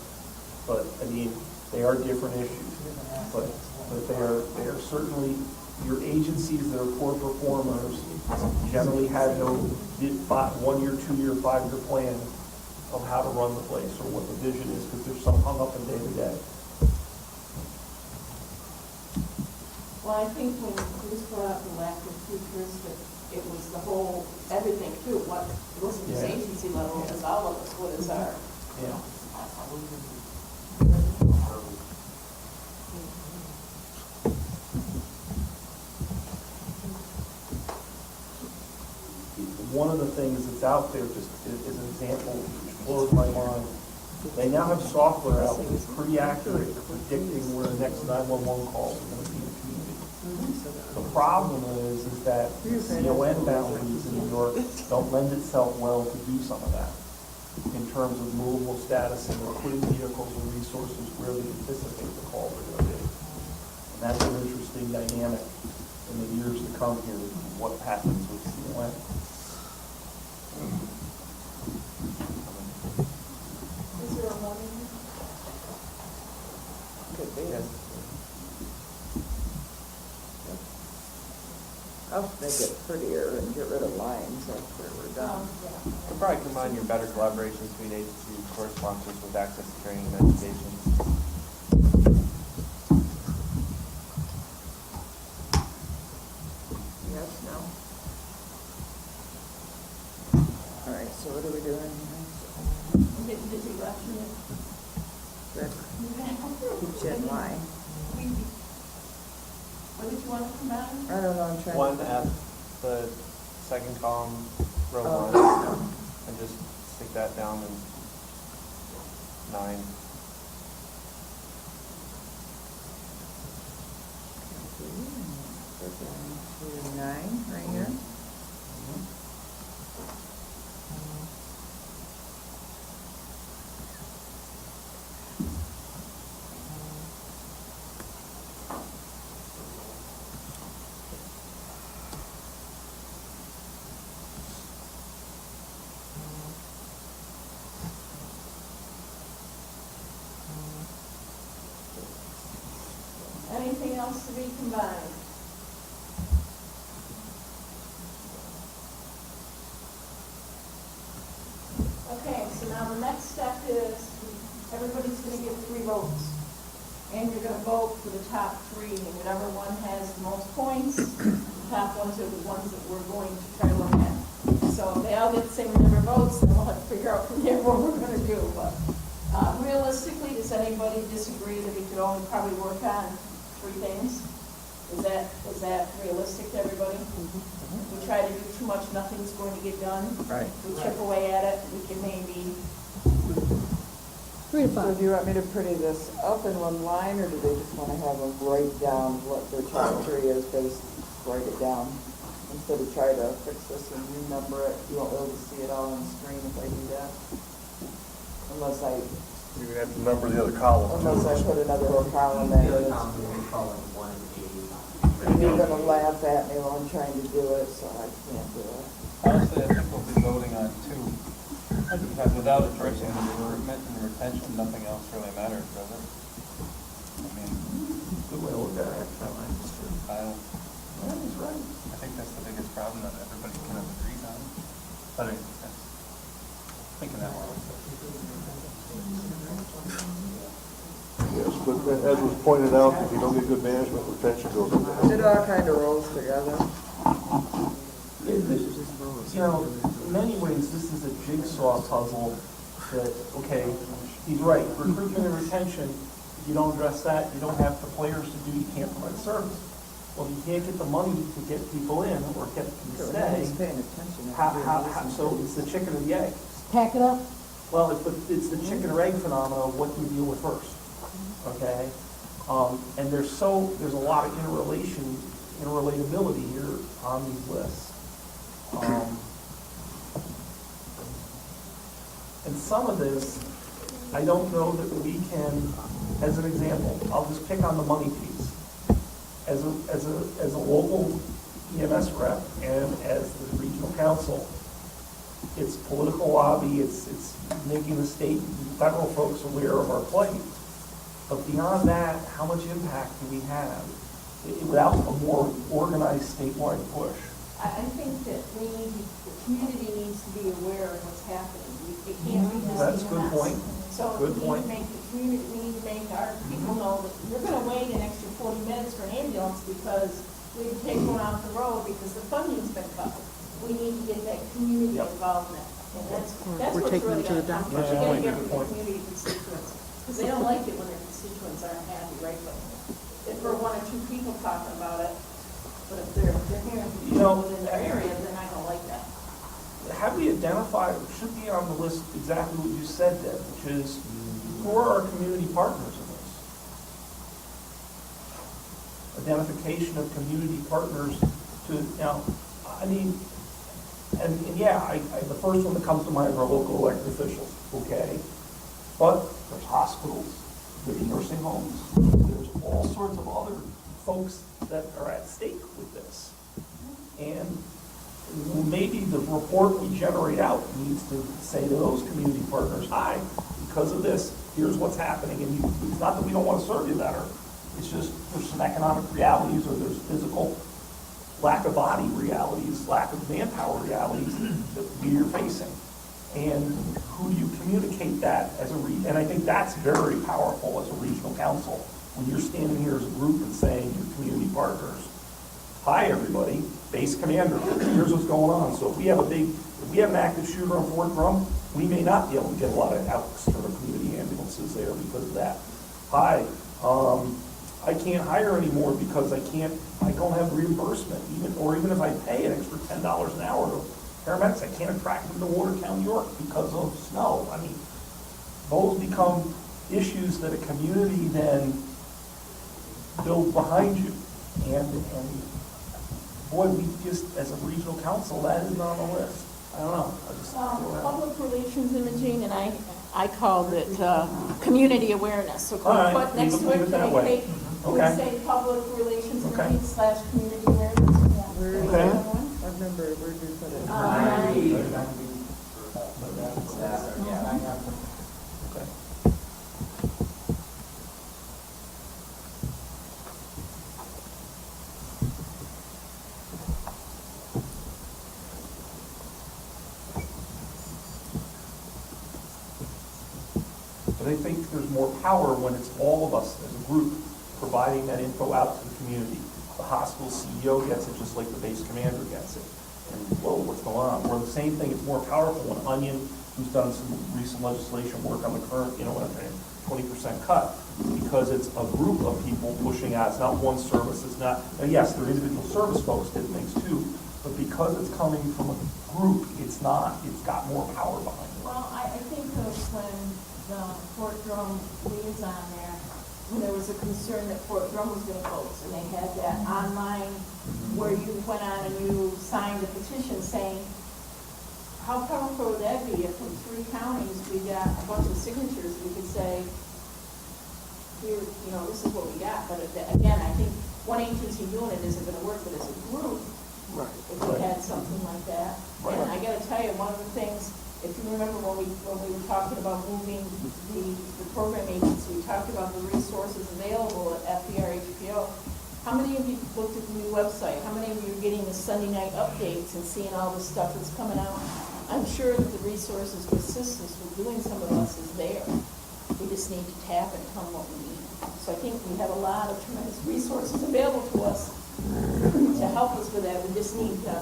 but, I mean, they are different issues. But they are certainly, your agencies that are poor performers generally have no 1 year, 2 year, 5 year plan of how to run the place or what the vision is, because they're so hung up in day to day. Well, I think when Bruce brought up the lack of futuristic, it was the whole, everything too. What, it wasn't just Yeah. agency level, it was all of us. What is our, Yeah. One of the things that's out there, just as an example, which blows my mind, they now have software out that's pretty accurate at predicting where the next 911 calls are going to be in the community. The problem is that CON boundaries in New York don't lend itself well to do some of that in terms of movable status and putting vehicles and resources where they anticipate the calls are going to be. And that's an interesting dynamic in the years to come here, what happens with CON. is there a money? Could be. I'll make it prettier and get rid of lines after we're done. You'll probably combine your better collaboration between agencies, core sponsors with access to training and education. Yes, no? All right, so what are we doing here? I'm getting busy watching it. Rick, keep you in line. What did you want to combine? I don't know, I'm trying. 1F, the second column, row Oh. 1, and just stick that down in 9. Go down to 9, right here. Anything else to be combined? Okay, so now the next step is, everybody's gonna get 3 votes. and you're gonna vote for the top three, and whatever one has the most points, the top ones are the ones that we're going to try to look at. So if they all get the same number of votes, then we'll have to figure out from there what we're gonna do, but realistically, does anybody disagree that we could only probably work on 3 things? Is that realistic to everybody? We try to do too much, nothing's going to get done. Right. We chip away at it, we can maybe, 3 to So 5. do you want me to pretty this up in one line, or do they just want to have them write down what their top 3 is, write it down? Instead of try to fix this and renumber it, you won't be able to see it all on the screen if I do that. Unless I You have to number the other column. Unless I put another little column in The other it. column will be called 1 and 8. And you're gonna laugh at me while I'm trying to do it, so I can't do it. Honestly, I think we'll be voting on 2. Because without addressing the recruitment and retention, nothing else really matters, does it? I mean, Good way to look at it. I don't, I think that's the biggest problem that everybody kind of agrees on. But I think that's, thinking that way. Yes, but as was pointed out, if you don't get good management, retention goes up. It all kind of rolls together. You know, in many ways, this is a jigsaw puzzle that, okay, he's right, recruitment and retention, if you don't address that, you don't have the players to do, you can't provide service. Well, you can't get the money to get people in or get them to stay. He's paying attention. So it's the chicken or the egg. Pack it up. Well, it's the chicken or egg phenomenon of what you deal with first, okay? And there's a lot of interrelatability here on these lists. And some of this, I don't know that we can, as an example, I'll just pick on the money piece. As a local EMS rep and as the regional council, it's political lobby, it's making the state and federal folks aware of our plight. But beyond that, how much impact do we have without a more organized statewide push? I think that the community needs to be aware of what's happening. It can't be just That's a good EMS. point. So Good we need point. to make the community, we need to make our people know that you're gonna wait an extra 40 minutes for an ambulance because we had to take one off the road because the funding's been cut. We need to get that community involvement. And that's We're what's taking really them to the gonna come. doctor. You gotta get Good from the point. community constituents, because they don't like it when their constituents aren't happy, right? But if we're 1 or 2 people talking about it, but if they're hearing from people within their area, they're not gonna like that. Have we identified, or should be on the list exactly what you said, Deb, which is, who are our community partners in this? Identification of community partners to, I mean, and yeah, the first one that comes to mind are local elected officials, okay? But there's hospitals, there's nursing homes, there's all sorts of other folks that are at stake with this. And maybe the report we generate out needs to say to those community partners, hi, because of this, here's what's happening. And it's not that we don't want to serve you better. It's just there's some economic realities or there's physical lack of body realities, lack of manpower realities that we are facing. And who do you communicate that as and I think that's very powerful as a regional council. When you're standing here as a group and saying to your community partners, hi, everybody, base commander, here's what's going on. So if we have an active shooter on Fort Drum, we may not be able to get a lot of external community ambulances there because of that. Hi, I can't hire anymore because I don't have reimbursement, even if I pay an extra $10 an hour to paramedics, I can't attract them to Watertown, New York because of snow. I mean, those become issues that a community then builds behind you. And boy, we just, as a regional council, that isn't on the list. I don't know. I just feel that. Public relations imaging, and I called it community awareness. So All right, can we put next to leave it, it that can way. we Okay. say public relations Okay. imaging / community awareness? Where is Okay. that one? I remember, where did you put it? But I think there's more power when it's all of us as a group providing that info out to the community. The hospital CEO gets it just like the base commander gets it. And whoa, what's going on? Or the same thing, it's more powerful when Onion, who's done some recent legislation work on the current, 20% cut, because it's a group of people pushing out. It's not one service, it's not, and yes, there are individual service folks did things too, but because it's coming from a group, it's got more power behind it. Well, I think of when the Fort Drum liaison there, when there was a concern that Fort Drum was gonna close, and they had that online where you went on and you signed a petition saying, how powerful would that be if from 3 counties we got a bunch of signatures, we could say, here, this is what we got, but again, I think one agency doing it isn't gonna work, but as a group, if we had something like that. And I gotta tell you, one of the things, if you remember when we were talking about moving the program agency, we talked about the resources available at FDR-HPO. How many of you looked at the new website? How many of you are getting the Sunday night updates and seeing all the stuff that's coming out? I'm sure that the resources to assist us with doing some of this is there. We just need to tap and tell them what we need. So I think we have a lot of tremendous resources available to us to help us with that. We just need to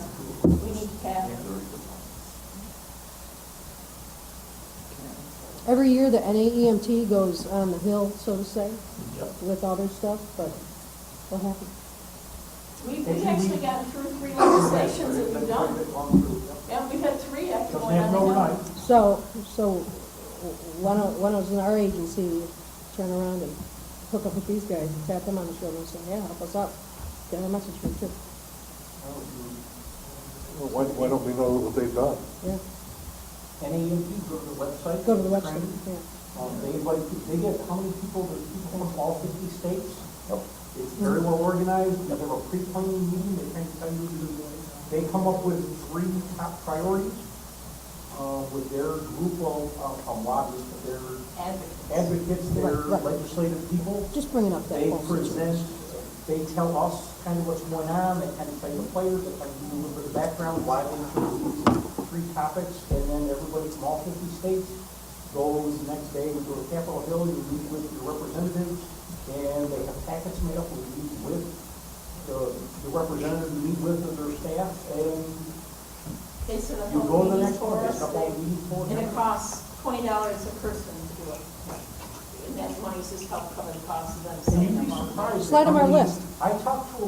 tap it. Every year, the NAEMT goes on the hill, so to say, with all their stuff, but what happened? We've actually gotten through 3 legislations that we've done. Yeah, we've had 3 actually going on the hill. So when I was in our agency, turn around and hook up with these guys, tap them on the shoulder and say, yeah, help us out. Get our message from too. Well, why don't we know what they've done? Yeah. NAMP, go to the website. Go to the website, yeah. They get how many people, from all 50 states? It's very well organized. They have a pre-planning meeting. They kind of tell you, they come up with 3 top priorities with their group of lobbyists, their advocates, their legislative people. Just bringing up that. They present, they tell us kind of what's going on. They kind of tell the players, they kind of give you a little bit of background, why they chose these 3 topics, and then everybody from all 50 states goes the next day, we go to Capitol Hill, you meet with your representatives, and they have packets made up, we meet with the representatives, we meet with their staff, and They set up you all go to the the meetings next for one, they us, set up all the meetings for and them. it costs $20 a person to do it. And that money's just help cover the cost of them And setting you'd be them up. surprised. Slide them our how many- list. I talk to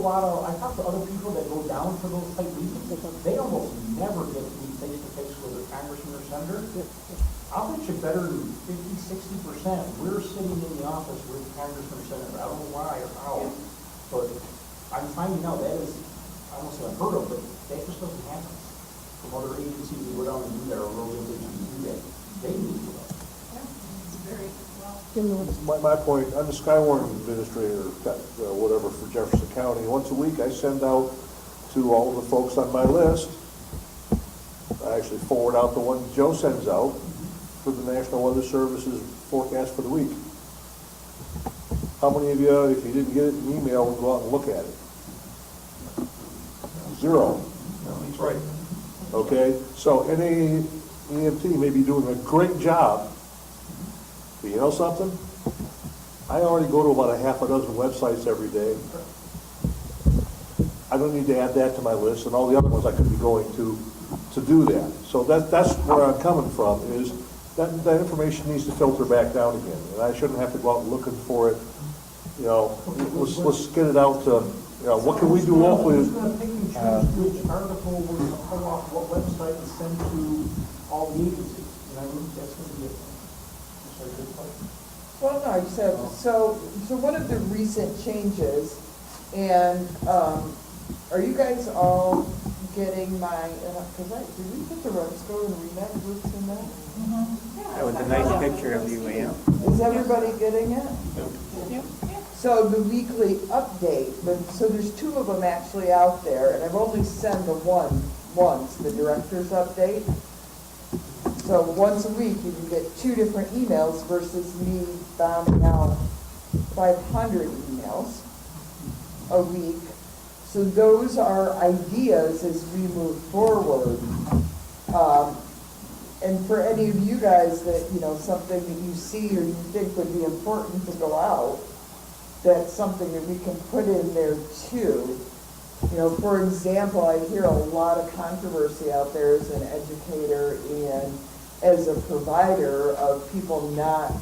other people that go down to those type meetings. They almost never get to meet face to face with a congressman or senator. I'll bet you better than 50–60%. We're sitting in the office with congressman or senator. I don't know why or how, but I'm finding out that is, I don't say unheard of, but that just doesn't happen. From other agencies that go down and do that, or road agencies do that, they need to. It's very well. Give them the My point, I'm the Skywarn administrator, whatever, for Jefferson County. Once a week, I send out to all the folks on my list, I actually forward out the one Joe sends out for the National Weather Service's forecast for the week. How many of you, if you didn't get it in email, would go out and look at it? 0. No, he's right. Okay, so NAEMT may be doing a great job, but you know something? I already go to about a half a dozen websites every day. I don't need to add that to my list, and all the other ones I could be going to do that. So that's where I'm coming from, is that information needs to filter back down again, and I shouldn't have to go out looking for it. Let's get it out to, what can we do locally? Who's going to pick and choose which article we're going to pull off what website and send to all the agencies? And I think that's going to be a good question. Well, no, so one of the recent changes, and, are you guys all getting my, did we put the REMSCO and REMAC groups in that? That was a nice picture of you, Ann. Is everybody getting it? So the weekly update, so there's 2 of them actually out there, and I've only sent the one once, the director's update. So once a week, you can get 2 different emails versus me bombing out 500 emails a week. So those are ideas as we move forward. And for any of you guys that, something that you see or you think would be important to go out, that's something that we can put in there too. You know, for example, I hear a lot of controversy out there as an educator and as a provider of people not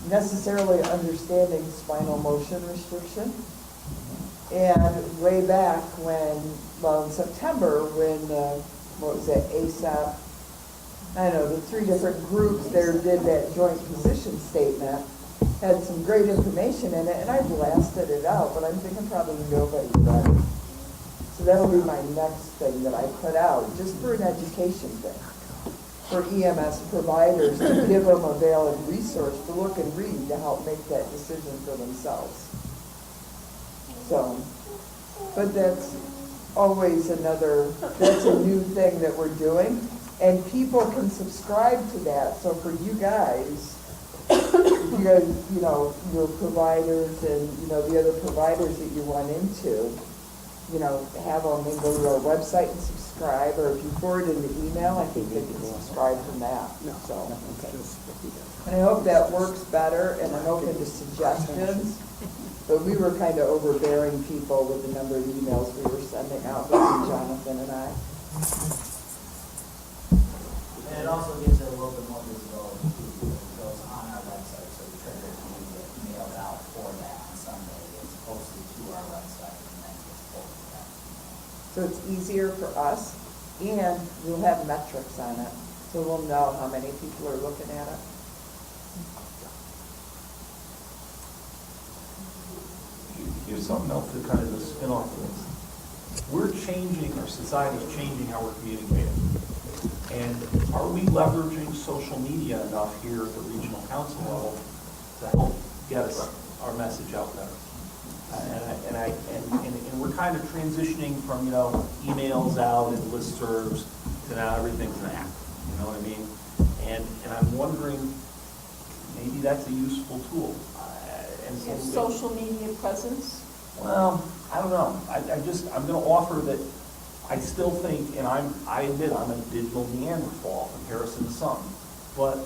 necessarily understanding spinal motion restriction. And way back when, well, in September, when, what was that, ASAP, I don't know, the 3 different groups there did that joint position statement, had some great information in it, and I blasted it out, but I'm thinking probably nobody read it. So that'll be my next thing that I put out, just for an education thing, for EMS providers, to give them a valid resource to look and read to help make that decision for themselves. So, but that's always that's a new thing that we're doing, and people can subscribe to that. So for you guys, you know, your providers and, you know, the other providers that you run into, you know, have them, they go to our website and subscribe, or if you forward in the email, I think they can subscribe from that, so. And I hope that works better, and I'm open to suggestions, but we were kind of overbearing people with the number of emails we were sending out, between Jonathan and I. And it also gives it a little bit more visibility too, because it goes on our website, so the trigger can get mailed out for that on Sunday. It's posted to our website and then gets posted back. So it's easier for us, and we'll have metrics on it, so we'll know how many people are looking at it. Here's something else to kind of just spin off of this. We're changing, our society's changing how we're communicating. And are we leveraging social media enough here at the regional council level to help get us our message out better? And we're kind of transitioning from, you know, emails out and listservs to now everything's an app, you know what I mean? And I'm wondering, maybe that's a useful tool. Social media presence? Well, I don't know. I'm going to offer that I still think, and I admit I'm a digital Neanderthal in comparison to some, but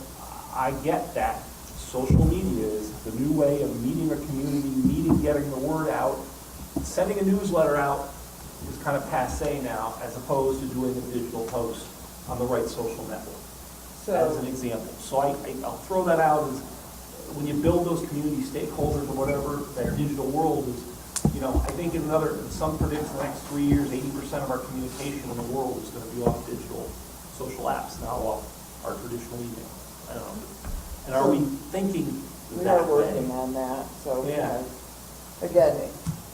I get that social media is the new way of meeting a community, getting the word out. Sending a newsletter out is kind of passé now, as opposed to doing a digital post on the right social network, as an example. So I'll throw that out as, when you build those community stakeholders or whatever, that digital world is, you know, I think some predicts in the next 3 years, 80% of our communication in the world is going to be off digital social apps, not off our traditional email. I don't know. And are we thinking We that are working way? on that, so, Yeah. Again,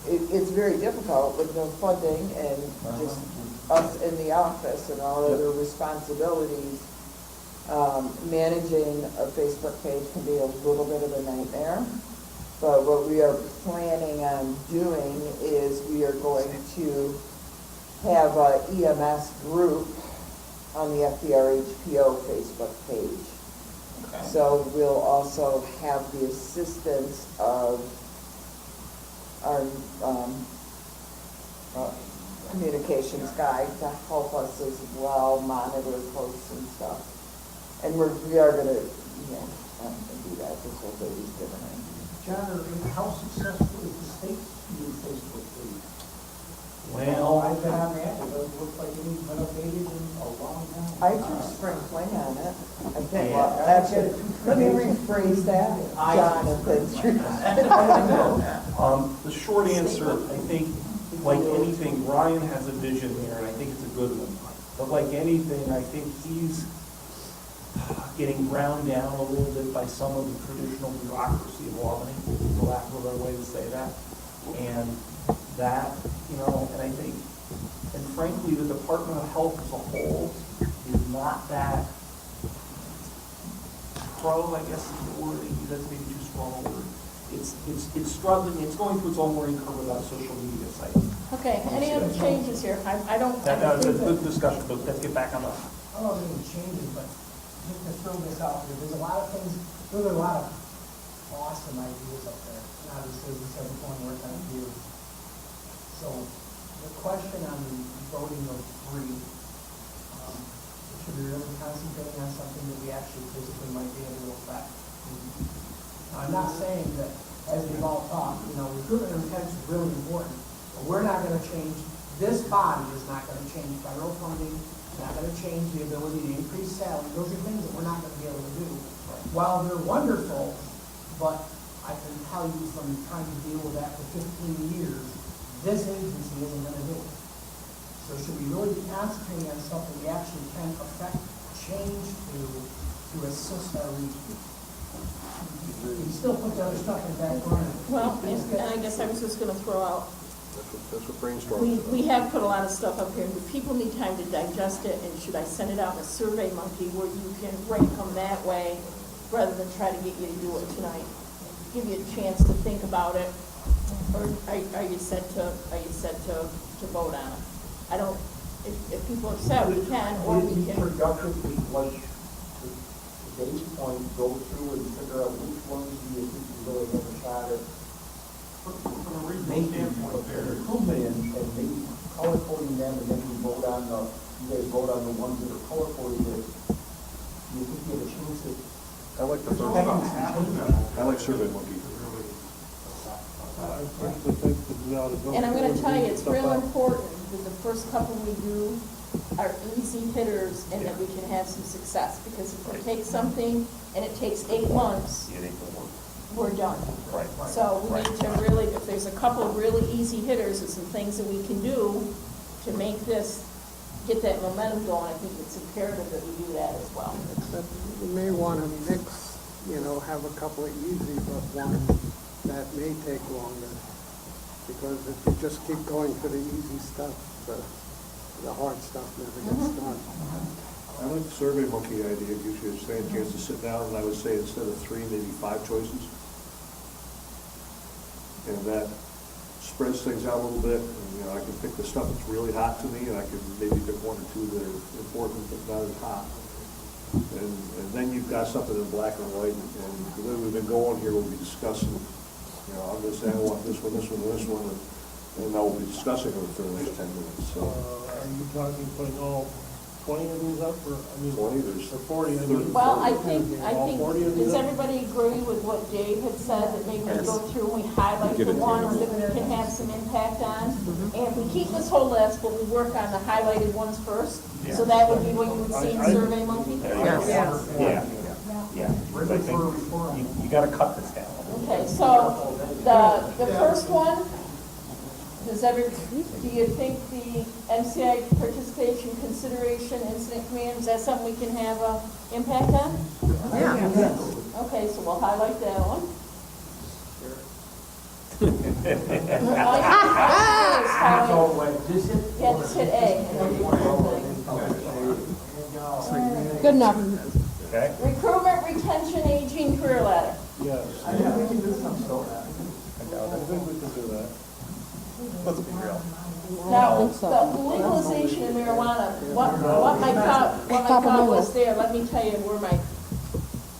it's very difficult with no funding and just us in the office and all other responsibilities. Managing a Facebook page can be a little bit of a nightmare, but what we are planning on doing is we are going to have a EMS group on the FDRHPO Facebook page. Okay. So we'll also have the assistance of our communications guy to help us as well monitor posts and stuff. And we are going to, do that. This whole baby's different. John, how successful is the state new Facebook page? Well, I've been on that, it doesn't look like it's been updated in a long time. I threw spring fling on it. I think, well, actually, let me rephrase that. Jonathan. The short answer, I think, like anything, Ryan has a vision here, and I think it's a good one. But like anything, I think he's getting ground down a little bit by some of the traditional bureaucracy of Albany, for lack of a better way to say that. And that, and I think, and frankly, the Department of Health as a whole is not that pro, I guess is the word, that's maybe too strong a word. It's struggling, it's going through its own learning curve without a social media site. Okay, any other changes here? I don't. That's a good discussion, but let's get back on the. I don't know if any changes, but just to throw this out there, there's a lot of things, there are a lot of awesome ideas up there. And obviously, we said we're going to work on a few. So the question on the voting of 3, should we really concentrating on something that we actually physically might be able to affect? Now, I'm not saying that as we've all talked, recruitment and retention is really important. But we're not gonna change, this body is not gonna change federal funding, it's not gonna change the ability to increase salary. Those are things that we're not gonna be able to do. While they're wonderful, but I can tell you from trying to deal with that for 15 years, this agency isn't gonna do it. So should we really be concentrating on stuff that we actually can affect change to assist our region? You can still put the other stuff in the back burner. Well, and I guess I was just gonna throw out, That's what brainstorming is. we have put a lot of stuff up here, but people need time to digest it, and should I send it out in a Survey Monkey where you can rank them that way, rather than try to get you to do it tonight? Give you a chance to think about it, or are you set to vote on it? I don't, if people have said we can, or Would we it be can. productive, like, to Dave's point, go through and figure out which ones do you think you really have a shot at making improvement in, and maybe color coding them, and then you guys vote on the ones that are color coded that you think you have a chance at. I like the first one. I like Survey Monkey. And I'm gonna tell you, it's real important that the first couple we do are easy hitters and that we can have some success. Because if we take something and it takes 8 months, we're done. Right. So we need to really, if there's a couple of really easy hitters and some things that we can do to make this, get that momentum going, I think it's imperative that we do that as well. Except you may want to mix, have a couple of easy, but one that may take longer. Because if you just keep going for the easy stuff, the hard stuff never gets done. I like the Survey Monkey idea. It gives you a chance to sit down, and I would say instead of 3, maybe 5 choices. And that spreads things out a little bit, and, I can pick the stuff that's really hot to me, and I can maybe pick 1 or 2 that are important but not as hot. And then you've got something in black and white, and the way we've been going here, we'll be discussing, I'm gonna say I want this one, this one, this one, and I will be discussing them for the next 10 minutes, so. Are you talking putting all 20 of these up, or, 20, there's 40 of these? Well, I think, does everybody agree with what Dave had said, that maybe we go through and we highlight the ones that we can have some impact on? And if we keep this whole list, but we work on the highlighted ones first? So that would be what you would see in Survey Monkey? Yeah. I think you gotta cut this down. Okay, so the first one, do you think the MCI participation consideration incident command, is that something we can have an impact on? Yeah. Okay, so we'll highlight that one. Yeah, just hit A. Good enough. Okay? Recruitment, retention, aging, career ladder. Yes. I think we can do some stuff. I think we can do that. Let's be real. Now, the legalization of marijuana, what my thought was there, let me tell you where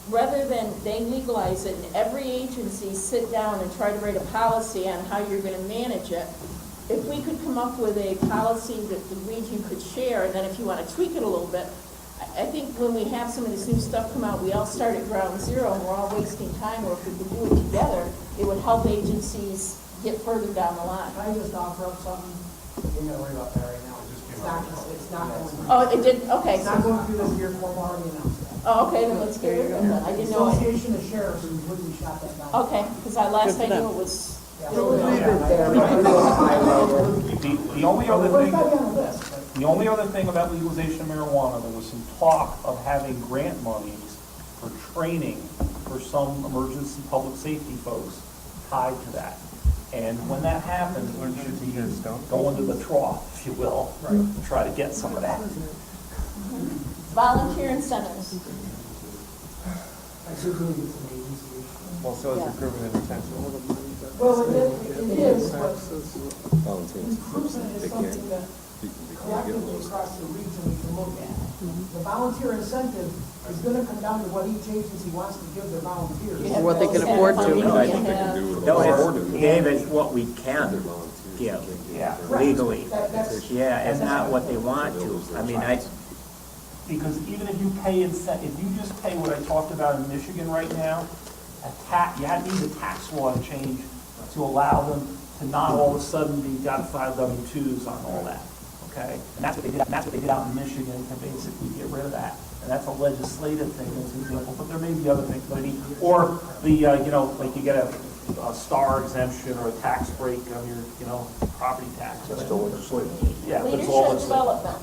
rather than they legalize it and every agency sit down and try to write a policy on how you're gonna manage it, if we could come up with a policy that the region could share, and then if you wanna tweak it a little bit, I think when we have some of this new stuff come out, we all start at ground zero and we're all wasting time, or if we could do it together, it would help agencies get further down the line. Can I just offer up something? You're gonna worry about that right now. It's not going through. Oh, it did, okay. It's not going through this year, form already announced that. Oh, okay, then let's get rid of it then. I didn't know it. Association of Sheriffs wouldn't shot that down. Okay, because last I knew it was. The only other Well, it's thing, not on the list, but the only other thing about legalization of marijuana, there was some talk of having grant monies for training for some emergency public safety folks tied to that. And when that happens, we should be going to the trough, if you will, to try to get some of that. Volunteer incentives. I should really get some agency. Well, so is recruitment and retention. Well, it is, but Volunteers. recruitment is They can't, something that people, they can't get collectively those. across the region we can look at. The volunteer incentive is gonna come down to what each agency wants to give their volunteers. You have What they can those afford to. funding, No, you I think they have- can do it. No, Afford it's, it. Dave, it's what we can give Yeah. legally. That's, Yeah, it's not what they want to. I mean, Because even if you pay, if you just pay what I talked about in Michigan right now, need a tax law to change to allow them to not all of a sudden be got to file W-2s on all that, okay? And that's what they did out in Michigan to basically get rid of that. And that's a legislative thing, as an example, but there may be other things, maybe, or the, like you get a star exemption or a tax break on your, property tax. That's still legislative. Yeah, but it's all Leadership legislative.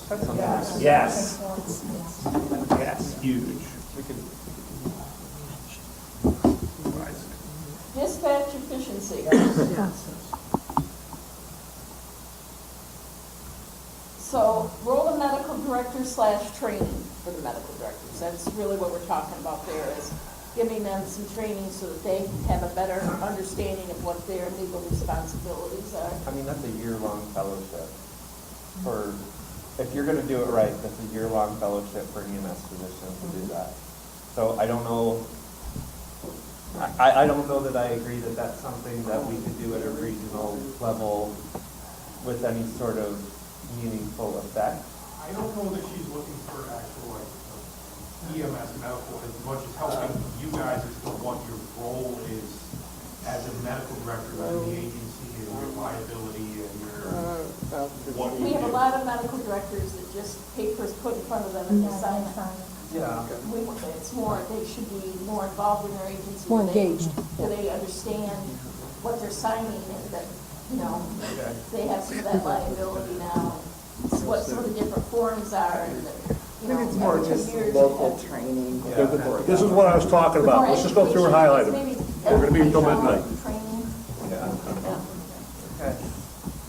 development. Yes. Yes, huge. Dispatch efficiency. So, role of medical director / training for the medical directors. That's really what we're talking about there, is giving them some training so that they have a better understanding of what their legal responsibilities are. I mean, that's a year-long fellowship for, if you're gonna do it right, that's a year-long fellowship for EMS physicians to do that. So I don't know, I don't know that I agree that that's something that we could do at a regional level with any sort of meaningful effect. I don't know that she's looking for actual, EMS medical as much as helping you guys as to what your role is as a medical director in the agency and your liability and your, what you We have a do. lot of medical directors that just papers put in front of them and they sign it. Yeah. It's more, they should be more involved in their agency. More Do they- engaged. Do they understand what they're signing and that, they have some of that liability now. What some of the different forms are and I think it's more just local training. This is what I was talking about. Let's just go through and highlight them. We're gonna be until midnight. Okay.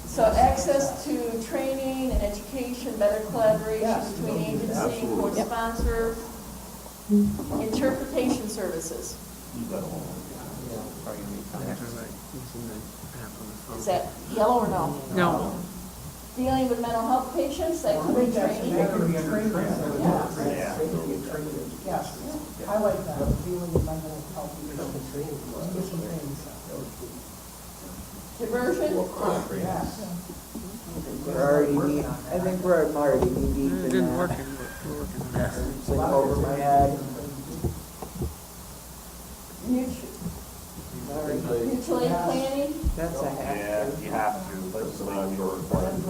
So access to training and education, better collaboration between agency, board sponsor, interpretation services. Is that yellow or no? No. Dealing with mental health patients, that could be training. That could be under training. Yes, I like that, dealing with mental health. Get some training. Diversion? Yes. We're already knee, I think we're already knee deep in Didn't that. work. We're working. It's like over my head. Mutual aid planning? That's a half. Yeah, you have to. That's an ongoing requirement.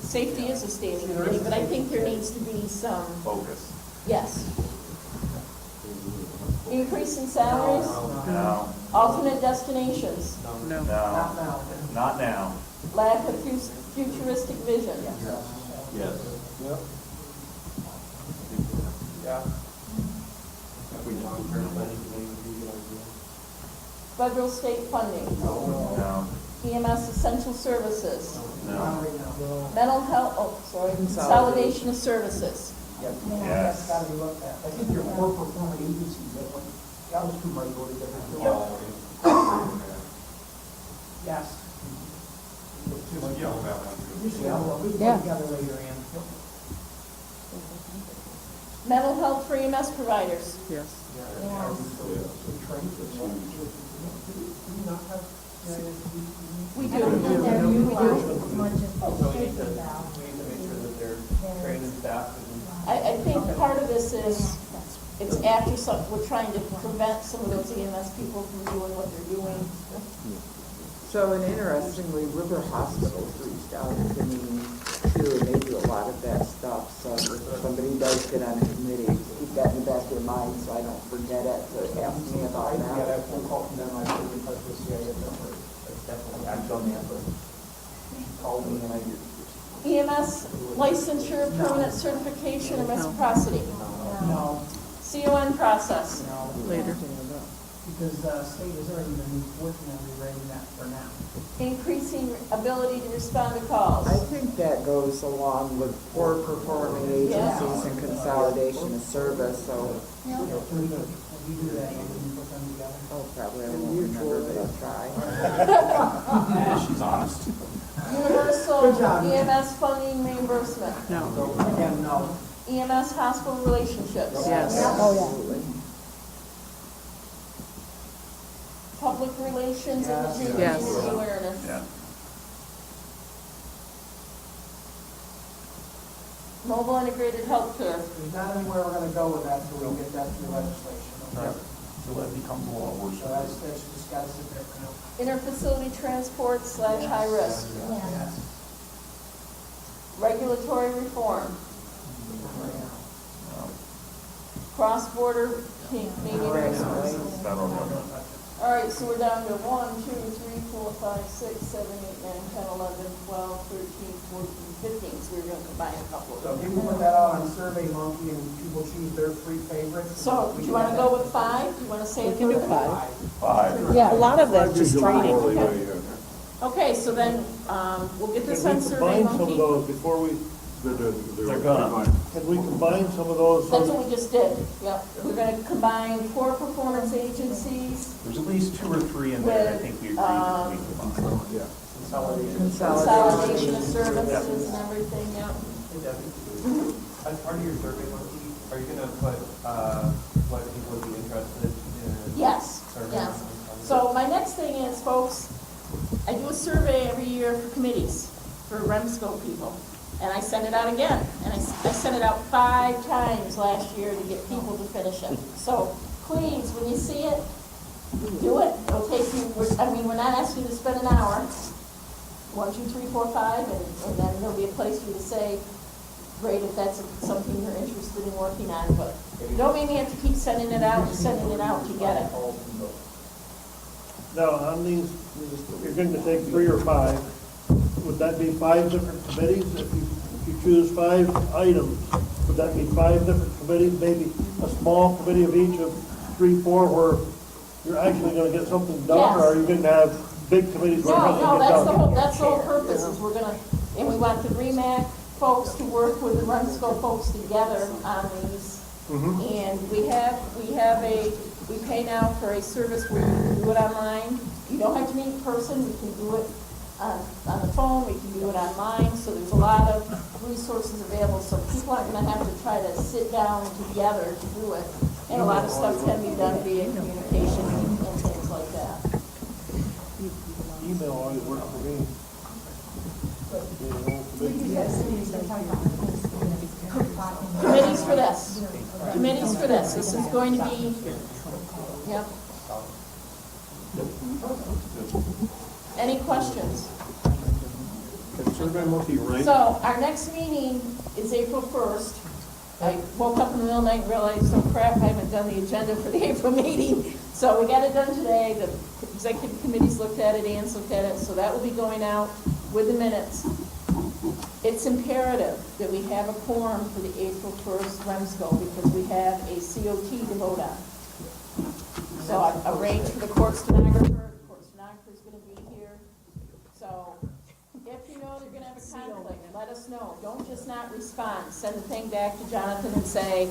Safety is a standing committee, but I think there needs to be some, Focus. yes. Increase in salaries? No. Alternate destinations? No. No. Not now. Lack of futuristic vision? Yes. Yeah. Federal state funding? No. EMS essential services? No. Mental health, consolidation of services? Yes. That's gotta be looked at. I think your poor performing agencies, that was too much, yes. We can Yeah. put together later, Ann. Mental health for EMS providers? Yes. We do. So we need to make sure that they're trained and staffed and. I think part of this is, it's after some, we're trying to prevent some of those EMS people from doing what they're doing. So, and interestingly, River Hospitals reached out to me too, and they do a lot of that stuff. So if somebody does get on a committee, keep that in the back of your mind so I don't forget it, to ask me about Yeah, that. that phone call from them, I should be in touch with CIF number. That's definitely, I've done that, but called me and I did. EMS licensure, permanent certification, or reciprocity? No, CON process? no. Later. Because the state has already been working on rewriting that for now. Increasing ability to respond to calls? I think that goes along with poor performing agencies and consolidation of service, so, If we do that, we can put them together. oh, probably I won't remember, but I'll try. Yeah, she's honest. Universal Good job. EMS funding reimbursement? No. Again, no. EMS hospital relationships? Yes. Oh, yeah. Absolutely. Public relations and community Yes. awareness? Yeah. Mobile integrated healthcare. There's not anywhere we're gonna go with that until we get that through legislation. Right. So that becomes law, we're So that's just gotta sit there for now. Interfacility transport / high risk. Yes. Regulatory reform. Cross-border Canadian resources. All right, so we're down to 1, 2, 3, 4, 5, 6, 7, 8, 9, 10, 11, 12, 13, 14, 15. So we're going to combine a couple of So them. if you put that out on Survey Monkey and people choose their three favorites. So, do you want to go with 5? Do you want to say We can do it? 5. Five. Yeah, a lot of that's just training. Okay, so then, we'll get this on Can we Survey combine some of Monkey. those before we, They're gonna. can we combine some of those? That's what we just did, yep. We're going to combine 4 performance agencies, There's at least 2 or 3 in there, I think we agreed that we combine. Yeah. consolidation of services and everything, yep. Hey Debbie, as part of your survey monkey, are you gonna put, what people would be interested in? Yes, survey yes. monkey? So my next thing is, folks, I do a survey every year for committees, for REMSCO people. And I send it out again. And I sent it out 5 times last year to get people to finish it. So please, when you see it, do it. It'll take you, we're not asking you to spend an hour. 1, 2, 3, 4, 5, and then there'll be a place for you to say, great, if that's something you're interested in working on. But you don't mean you have to keep sending it out to get it. Now, on these, you're going to take 3 or 5. Would that be 5 different committees? If you choose 5 items, would that be 5 different committees? Maybe a small committee of each of 3, 4, where you're actually going to get something done? Yes. Or are you going to have big committees where nothing No, gets done? that's the whole purpose, is we're gonna, and we want the REMAC folks to work with the REMSCO folks together on these. And we pay now for a service where you can do it online. You don't have to meet in person, we can do it on the phone, we can do it online, so there's a lot of resources available, so people aren't gonna have to try to sit down together to do it. And a lot of stuff can be done via communication and things like that. Email always works for me. Committees for this, this is going to be, yep. Any questions? So, our next meeting is April 1st. I woke up in the middle of the night and realized, oh crap, I haven't done the agenda for the April meeting. So we got it done today, the executive committees looked at it, Ann's looked at it, so that will be going out with the minutes. It's imperative that we have a quorum for the April 1st REMSCO because we have a COT to vote on. So I've arranged for the court stenographer, the court stenographer is going to be here. So if you know they're going to have a conflict, let us know. Don't just not respond. Send the thing back to Jonathan and say,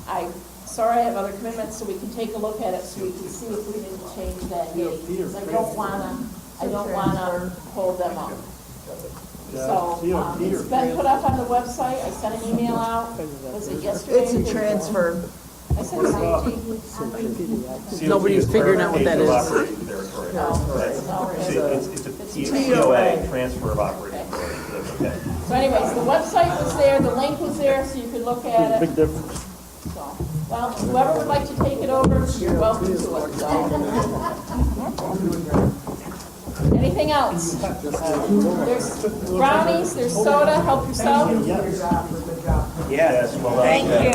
I'm sorry, I have other commitments, so we can take a look at it so we can see if we need to change that date. Because I don't wanna hold them up. So, it's been put up on the website, I sent an email out, was it yesterday? It's a transfer. I sent it to Nobody's figuring out what that is. Operating territory. It's a TOA, transfer of operating authority. That's okay. So anyways, the website was there, the link was there, so you could look at it. Big difference. So, well, whoever would like to take it over, you're welcome to it. So. Anything else? There's brownies, there's soda, help yourself. Yes, well done. Thank you.